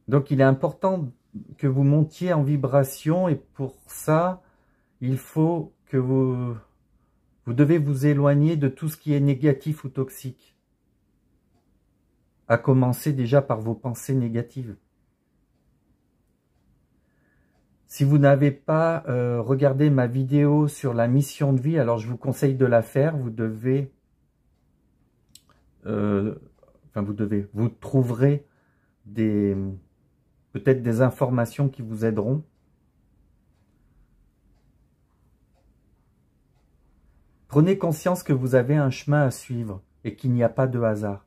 Donc, il est important que vous montiez en vibration et pour ça, il faut que vous devez vous éloigner de tout ce qui est négatif ou toxique. À commencer déjà par vos pensées négatives. Si vous n'avez pas regardé ma vidéo sur la mission de vie, alors je vous conseille de la faire. Vous trouverez peut-être des informations qui vous aideront. Prenez conscience que vous avez un chemin à suivre et qu'il n'y a pas de hasard.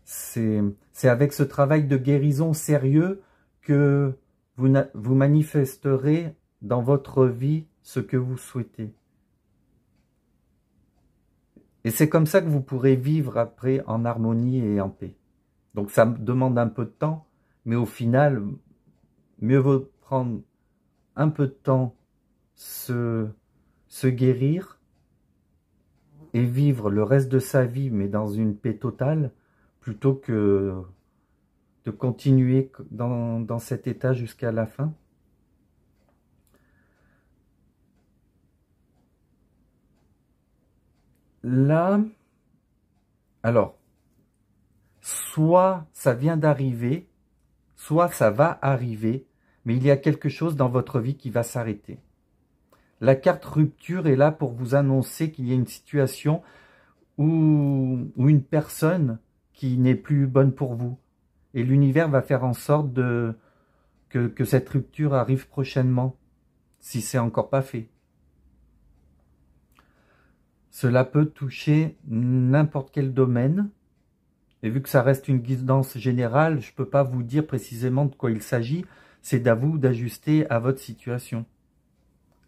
C'est avec ce travail de guérison sérieux que vous manifesterez dans votre vie ce que vous souhaitez. Et c'est comme ça que vous pourrez vivre après en harmonie et en paix. Donc ça demande un peu de temps, mais au final, mieux vaut prendre un peu de temps, se guérir et vivre le reste de sa vie, mais dans une paix totale, plutôt que de continuer dans cet état jusqu'à la fin. Là, alors, soit ça vient d'arriver, soit ça va arriver, mais il y a quelque chose dans votre vie qui va s'arrêter. La carte rupture est là pour vous annoncer qu'il y a une situation ou une personne qui n'est plus bonne pour vous. Et l'univers va faire en sorte que cette rupture arrive prochainement, si c'est encore pas fait. Cela peut toucher n'importe quel domaine. Et vu que ça reste une guidance générale, je ne peux pas vous dire précisément de quoi il s'agit. C'est à vous d'ajuster à votre situation.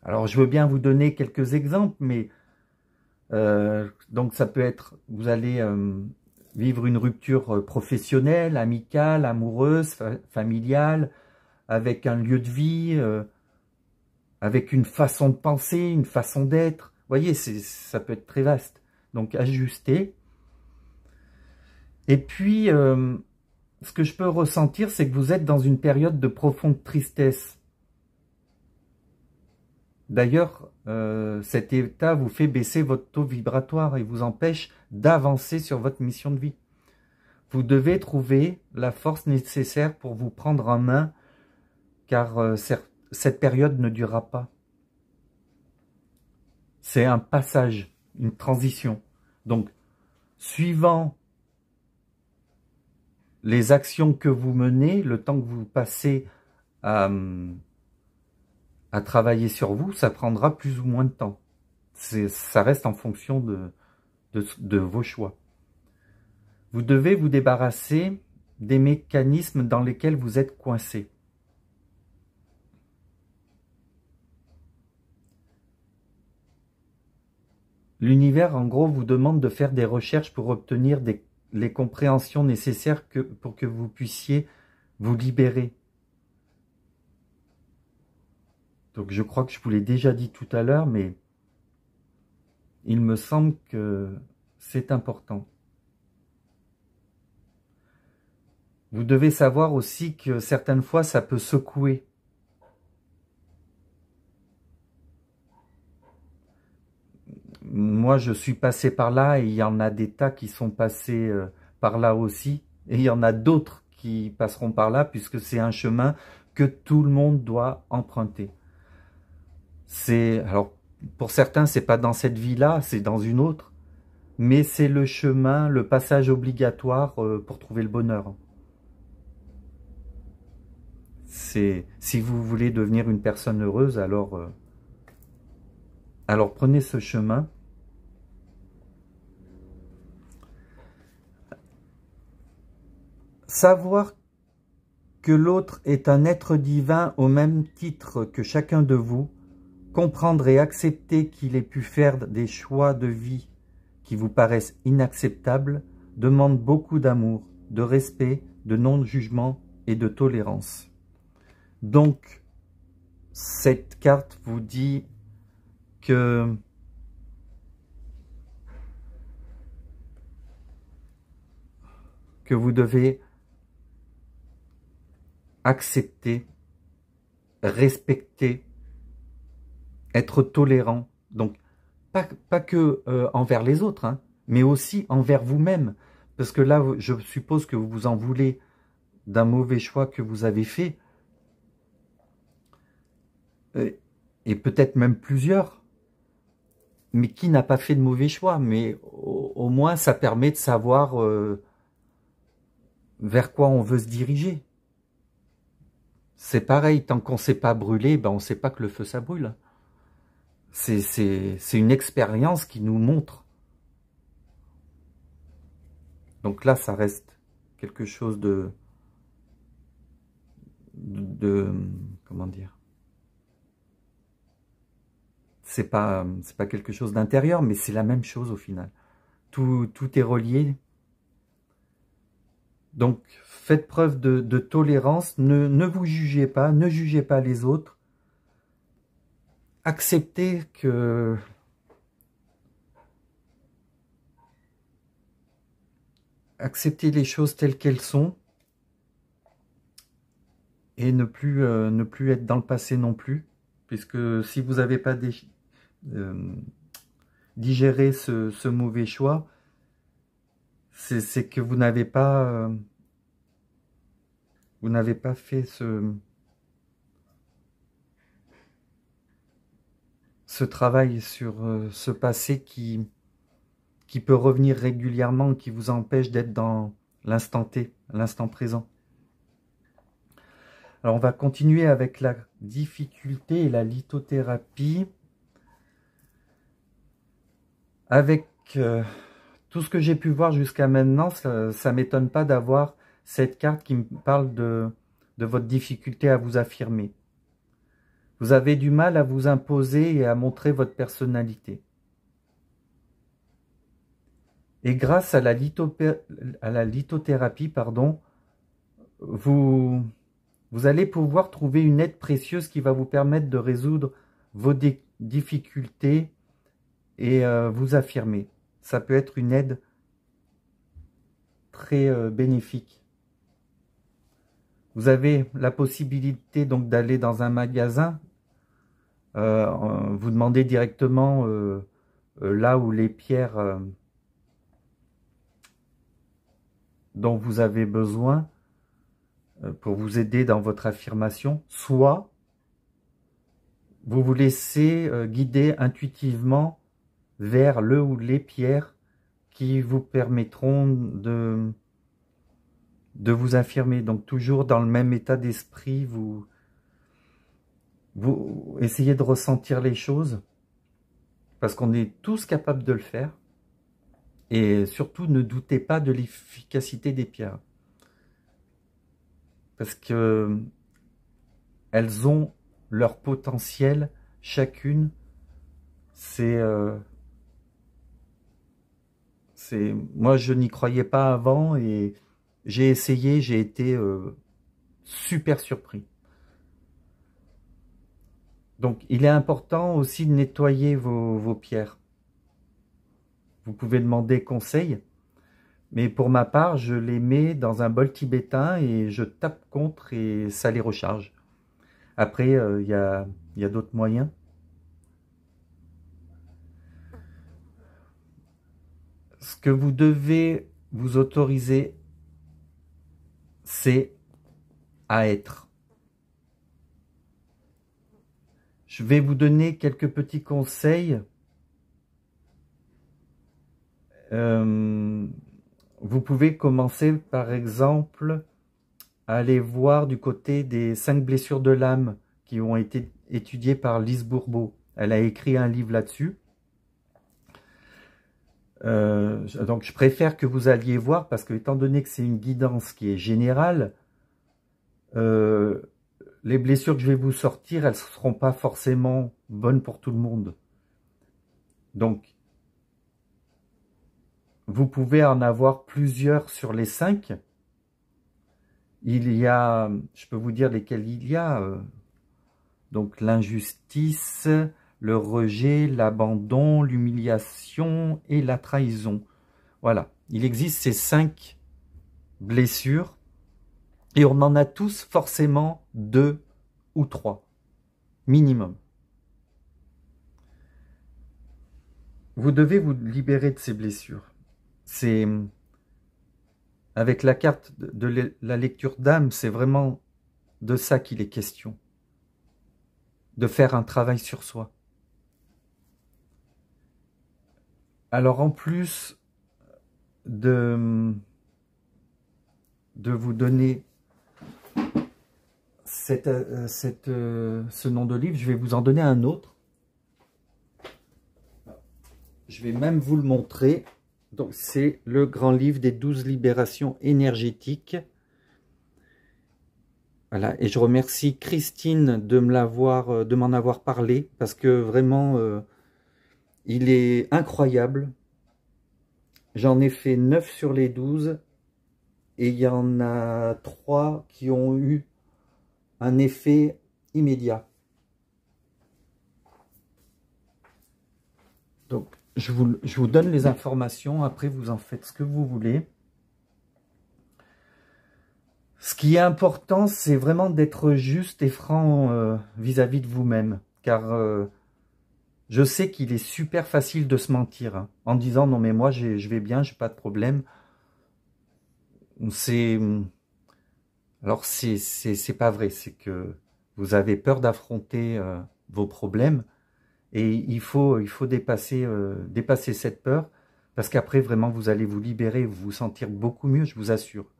Alors, je veux bien vous donner quelques exemples, mais donc ça peut être, vous allez vivre une rupture professionnelle, amicale, amoureuse, familiale, avec un lieu de vie, avec une façon de penser, une façon d'être. Vous voyez, ça peut être très vaste. Donc, ajuster. Et puis, ce que je peux ressentir, c'est que vous êtes dans une période de profonde tristesse. D'ailleurs, cet état vous fait baisser votre taux vibratoire et vous empêche d'avancer sur votre mission de vie. Vous devez trouver la force nécessaire pour vous prendre en main, car cette période ne durera pas. C'est un passage, une transition. Donc, suivant les actions que vous menez, le temps que vous passez à travailler sur vous, ça prendra plus ou moins de temps. Ça reste en fonction de vos choix. Vous devez vous débarrasser des mécanismes dans lesquels vous êtes coincé. L'univers, en gros, vous demande de faire des recherches pour obtenir les compréhensions nécessaires pour que vous puissiez vous libérer. Donc je crois que je vous l'ai déjà dit tout à l'heure, mais il me semble que c'est important. Vous devez savoir aussi que certaines fois, ça peut secouer. moi je suis passé par là et il y en a des tas qui sont passés par là aussi. Et il y en a d'autres qui passeront par là puisque c'est un chemin que tout le monde doit emprunter. Alors, pour certains, c'est pas dans cette vie-là, c'est dans une autre. Mais c'est le chemin, le passage obligatoire pour trouver le bonheur. Si vous voulez devenir une personne heureuse, alors prenez ce chemin. Savoir que l'autre est un être divin au même titre que chacun de vous, comprendre et accepter qu'il ait pu faire des choix de vie qui vous paraissent inacceptables, demande beaucoup d'amour, de respect, de non-jugement et de tolérance. Donc, cette carte vous dit que vous devez accepter, respecter, être tolérant. Donc, pas que envers les autres, hein, mais aussi envers vous-même. Parce que là, je suppose que vous vous en voulez d'un mauvais choix que vous avez fait. Et peut-être même plusieurs. Mais qui n'a pas fait de mauvais choix? Mais au moins, ça permet de savoir vers quoi on veut se diriger. C'est pareil, tant qu'on ne s'est pas brûlé, ben on ne sait pas que le feu, ça brûle. C'est une expérience qui nous montre. Donc là, ça reste quelque chose de comment dire? C'est pas quelque chose d'intérieur, mais c'est la même chose au final. Tout est relié. Donc, faites preuve de tolérance, ne vous jugez pas, ne jugez pas les autres. Acceptez que acceptez les choses telles qu'elles sont et ne plus être dans le passé non plus, puisque si vous n'avez pas digéré ce mauvais choix, c'est que vous n'avez pas fait ce travail sur ce passé qui peut revenir régulièrement, qui vous empêche d'être dans l'instant T, l'instant présent. Alors on va continuer avec la difficulté et la lithothérapie. Avec tout ce que j'ai pu voir jusqu'à maintenant, ça ne m'étonne pas d'avoir cette carte qui me parle de votre difficulté à vous affirmer. Vous avez du mal à vous imposer et à montrer votre personnalité. Et grâce à la lithothérapie, pardon, vous allez pouvoir trouver une aide précieuse qui va vous permettre de résoudre vos difficultés et vous affirmer. Ça peut être une aide très bénéfique. Vous avez la possibilité donc d'aller dans un magasin, vous demandez directement là où les pierres dont vous avez besoin pour vous aider dans votre affirmation, soit vous vous laissez guider intuitivement vers le ou les pierres qui vous permettront de vous affirmer. Donc toujours dans le même état d'esprit, vous essayez de ressentir les choses, parce qu'on est tous capables de le faire. Et surtout, ne doutez pas de l'efficacité des pierres. Parce que elles ont leur potentiel, chacune. Moi, je n'y croyais pas avant et j'ai essayé, j'ai été super surpris. Donc, il est important aussi de nettoyer vos pierres. Vous pouvez demander conseil, mais pour ma part, je les mets dans un bol tibétain et je tape contre et ça les recharge. Après, il y a d'autres moyens. ce que vous devez vous autoriser, c'est à être. Je vais vous donner quelques petits conseils. Vous pouvez commencer par exemple à aller voir du côté des 5 blessures de l'âme qui ont été étudiées par Lise Bourbeau. Elle a écrit un livre là-dessus. Donc je préfère que vous alliez voir parce que étant donné que c'est une guidance qui est générale, les blessures que je vais vous sortir, elles ne seront pas forcément bonnes pour tout le monde. Donc, vous pouvez en avoir plusieurs sur les 5. Il y a, je peux vous dire lesquels il y a. Donc, l'injustice, le rejet, l'abandon, l'humiliation et la trahison. Voilà, il existe ces 5 blessures. Et on en a tous forcément 2 ou 3, minimum. Vous devez vous libérer de ces blessures. C'est avec la carte de la lecture d'âme, c'est vraiment de ça qu'il est question. De faire un travail sur soi. Alors en plus de vous donner ce nom de livre, je vais vous en donner un autre. Je vais même vous le montrer. Donc c'est le grand livre des 12 libérations énergétiques. Voilà, et je remercie Christine de m'en avoir parlé, parce que vraiment, il est incroyable. J'en ai fait 9 sur les 12, et il y en a 3 qui ont eu un effet immédiat. Donc, je vous donne les informations, après vous en faites ce que vous voulez. Ce qui est important, c'est vraiment d'être juste et franc vis-à-vis de vous-même, car je sais qu'il est super facile de se mentir, hein, en disant « non mais moi je vais bien, j'ai pas de problème ». Alors c'est pas vrai, c'est que vous avez peur d'affronter vos problèmes, et il faut dépasser cette peur, parce qu'après vraiment vous allez vous libérer, vous vous sentir beaucoup mieux, je vous assure.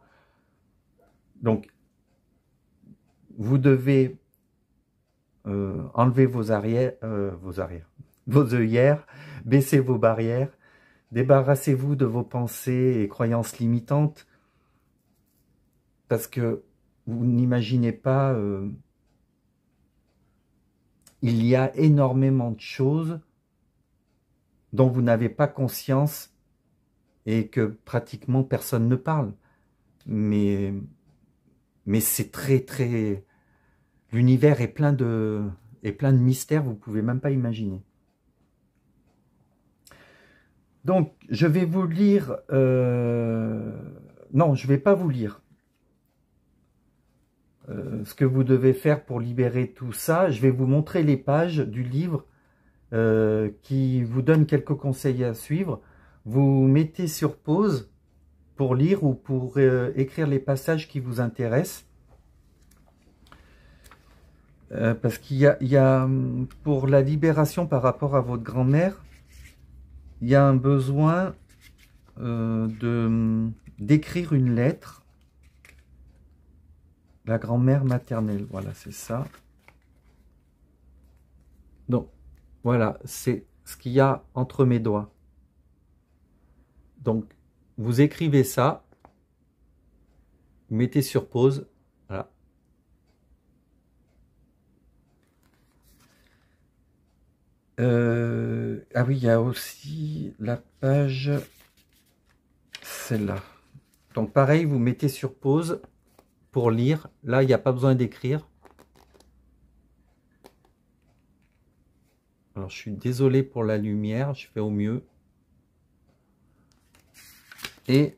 Donc vous devez enlever vos œillères, baisser vos barrières, débarrassez-vous de vos pensées et croyances limitantes, parce que vous n'imaginez pas, il y a énormément de choses dont vous n'avez pas conscience et que pratiquement personne ne parle. Mais c'est très... L'univers est plein de mystères, vous ne pouvez même pas imaginer. Donc, je vais vous lire... Non, je ne vais pas vous lire ce que vous devez faire pour libérer tout ça. Je vais vous montrer les pages du livre qui vous donnent quelques conseils à suivre. Vous mettez sur pause pour lire ou pour écrire les passages qui vous intéressent. Parce qu'il y a, pour la libération par rapport à votre grand-mère, il y a un besoin d'écrire une lettre. La grand-mère maternelle, voilà, c'est ça. Donc, voilà, c'est ce qu'il y a entre mes doigts. Donc, vous écrivez ça, vous mettez sur pause, voilà. Ah oui, il y a aussi la page, celle-là. Donc pareil, vous mettez sur pause pour lire. Là, il n'y a pas besoin d'écrire. Alors, je suis désolé pour la lumière, je fais au mieux. Et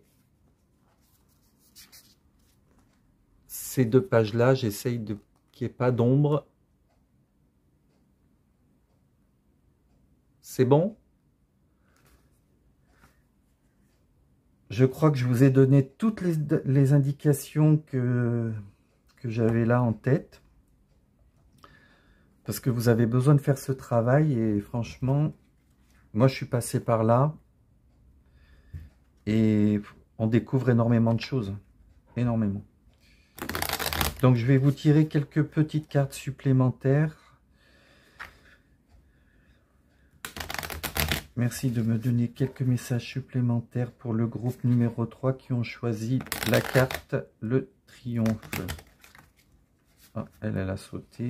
ces 2 pages-là, j'essaye qu'il n'y ait pas d'ombre. C'est bon? Je crois que je vous ai donné toutes les indications que j'avais là en tête. Parce que vous avez besoin de faire ce travail et franchement, moi je suis passé par là et on découvre énormément de choses. Énormément. Donc je vais vous tirer quelques petites cartes supplémentaires. Merci de me donner quelques messages supplémentaires pour le groupe numéro 3 qui ont choisi la carte le triomphe. Ah, elle a sauté.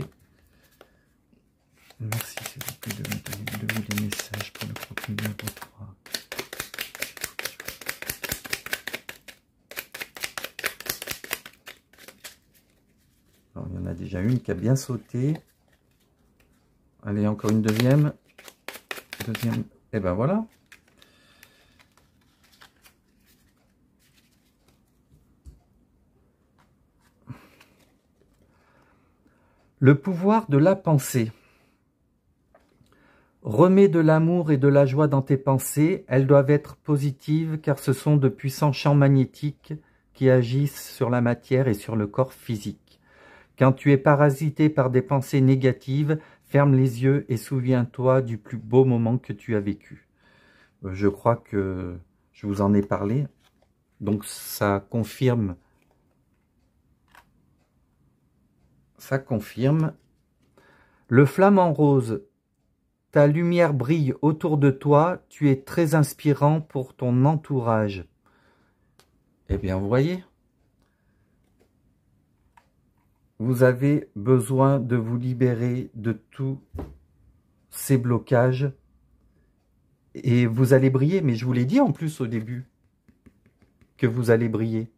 Merci s'il vous plaît de me donner des messages pour le groupe numéro 3. Alors, il y en a déjà une qui a bien sauté. Allez, encore une deuxième. Deuxième. Et ben voilà. Le pouvoir de la pensée. Remets de l'amour et de la joie dans tes pensées. Elles doivent être positives car ce sont de puissants champs magnétiques qui agissent sur la matière et sur le corps physique. Quand tu es parasité par des pensées négatives, ferme les yeux et souviens-toi du plus beau moment que tu as vécu. Je crois que je vous en ai parlé. Donc ça confirme. Ça confirme. Le flamant rose. Ta lumière brille autour de toi. Tu es très inspirant pour ton entourage. Eh bien, vous voyez. Vous avez besoin de vous libérer de tous ces blocages. Et vous allez briller. Mais je vous l'ai dit en plus au début. Que vous allez briller.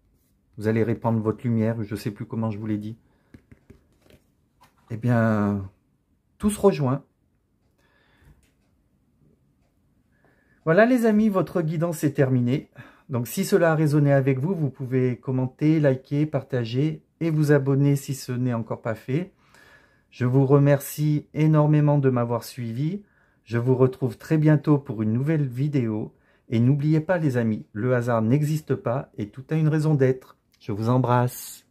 Vous allez répandre votre lumière. Je ne sais plus comment je vous l'ai dit. Eh bien, tout se rejoint. Voilà les amis, votre guidance est terminée. Donc si cela a résonné avec vous, vous pouvez commenter, liker, partager et vous abonner si ce n'est encore pas fait. Je vous remercie énormément de m'avoir suivi. Je vous retrouve très bientôt pour une nouvelle vidéo. Et n'oubliez pas les amis, le hasard n'existe pas et tout a une raison d'être. Je vous embrasse.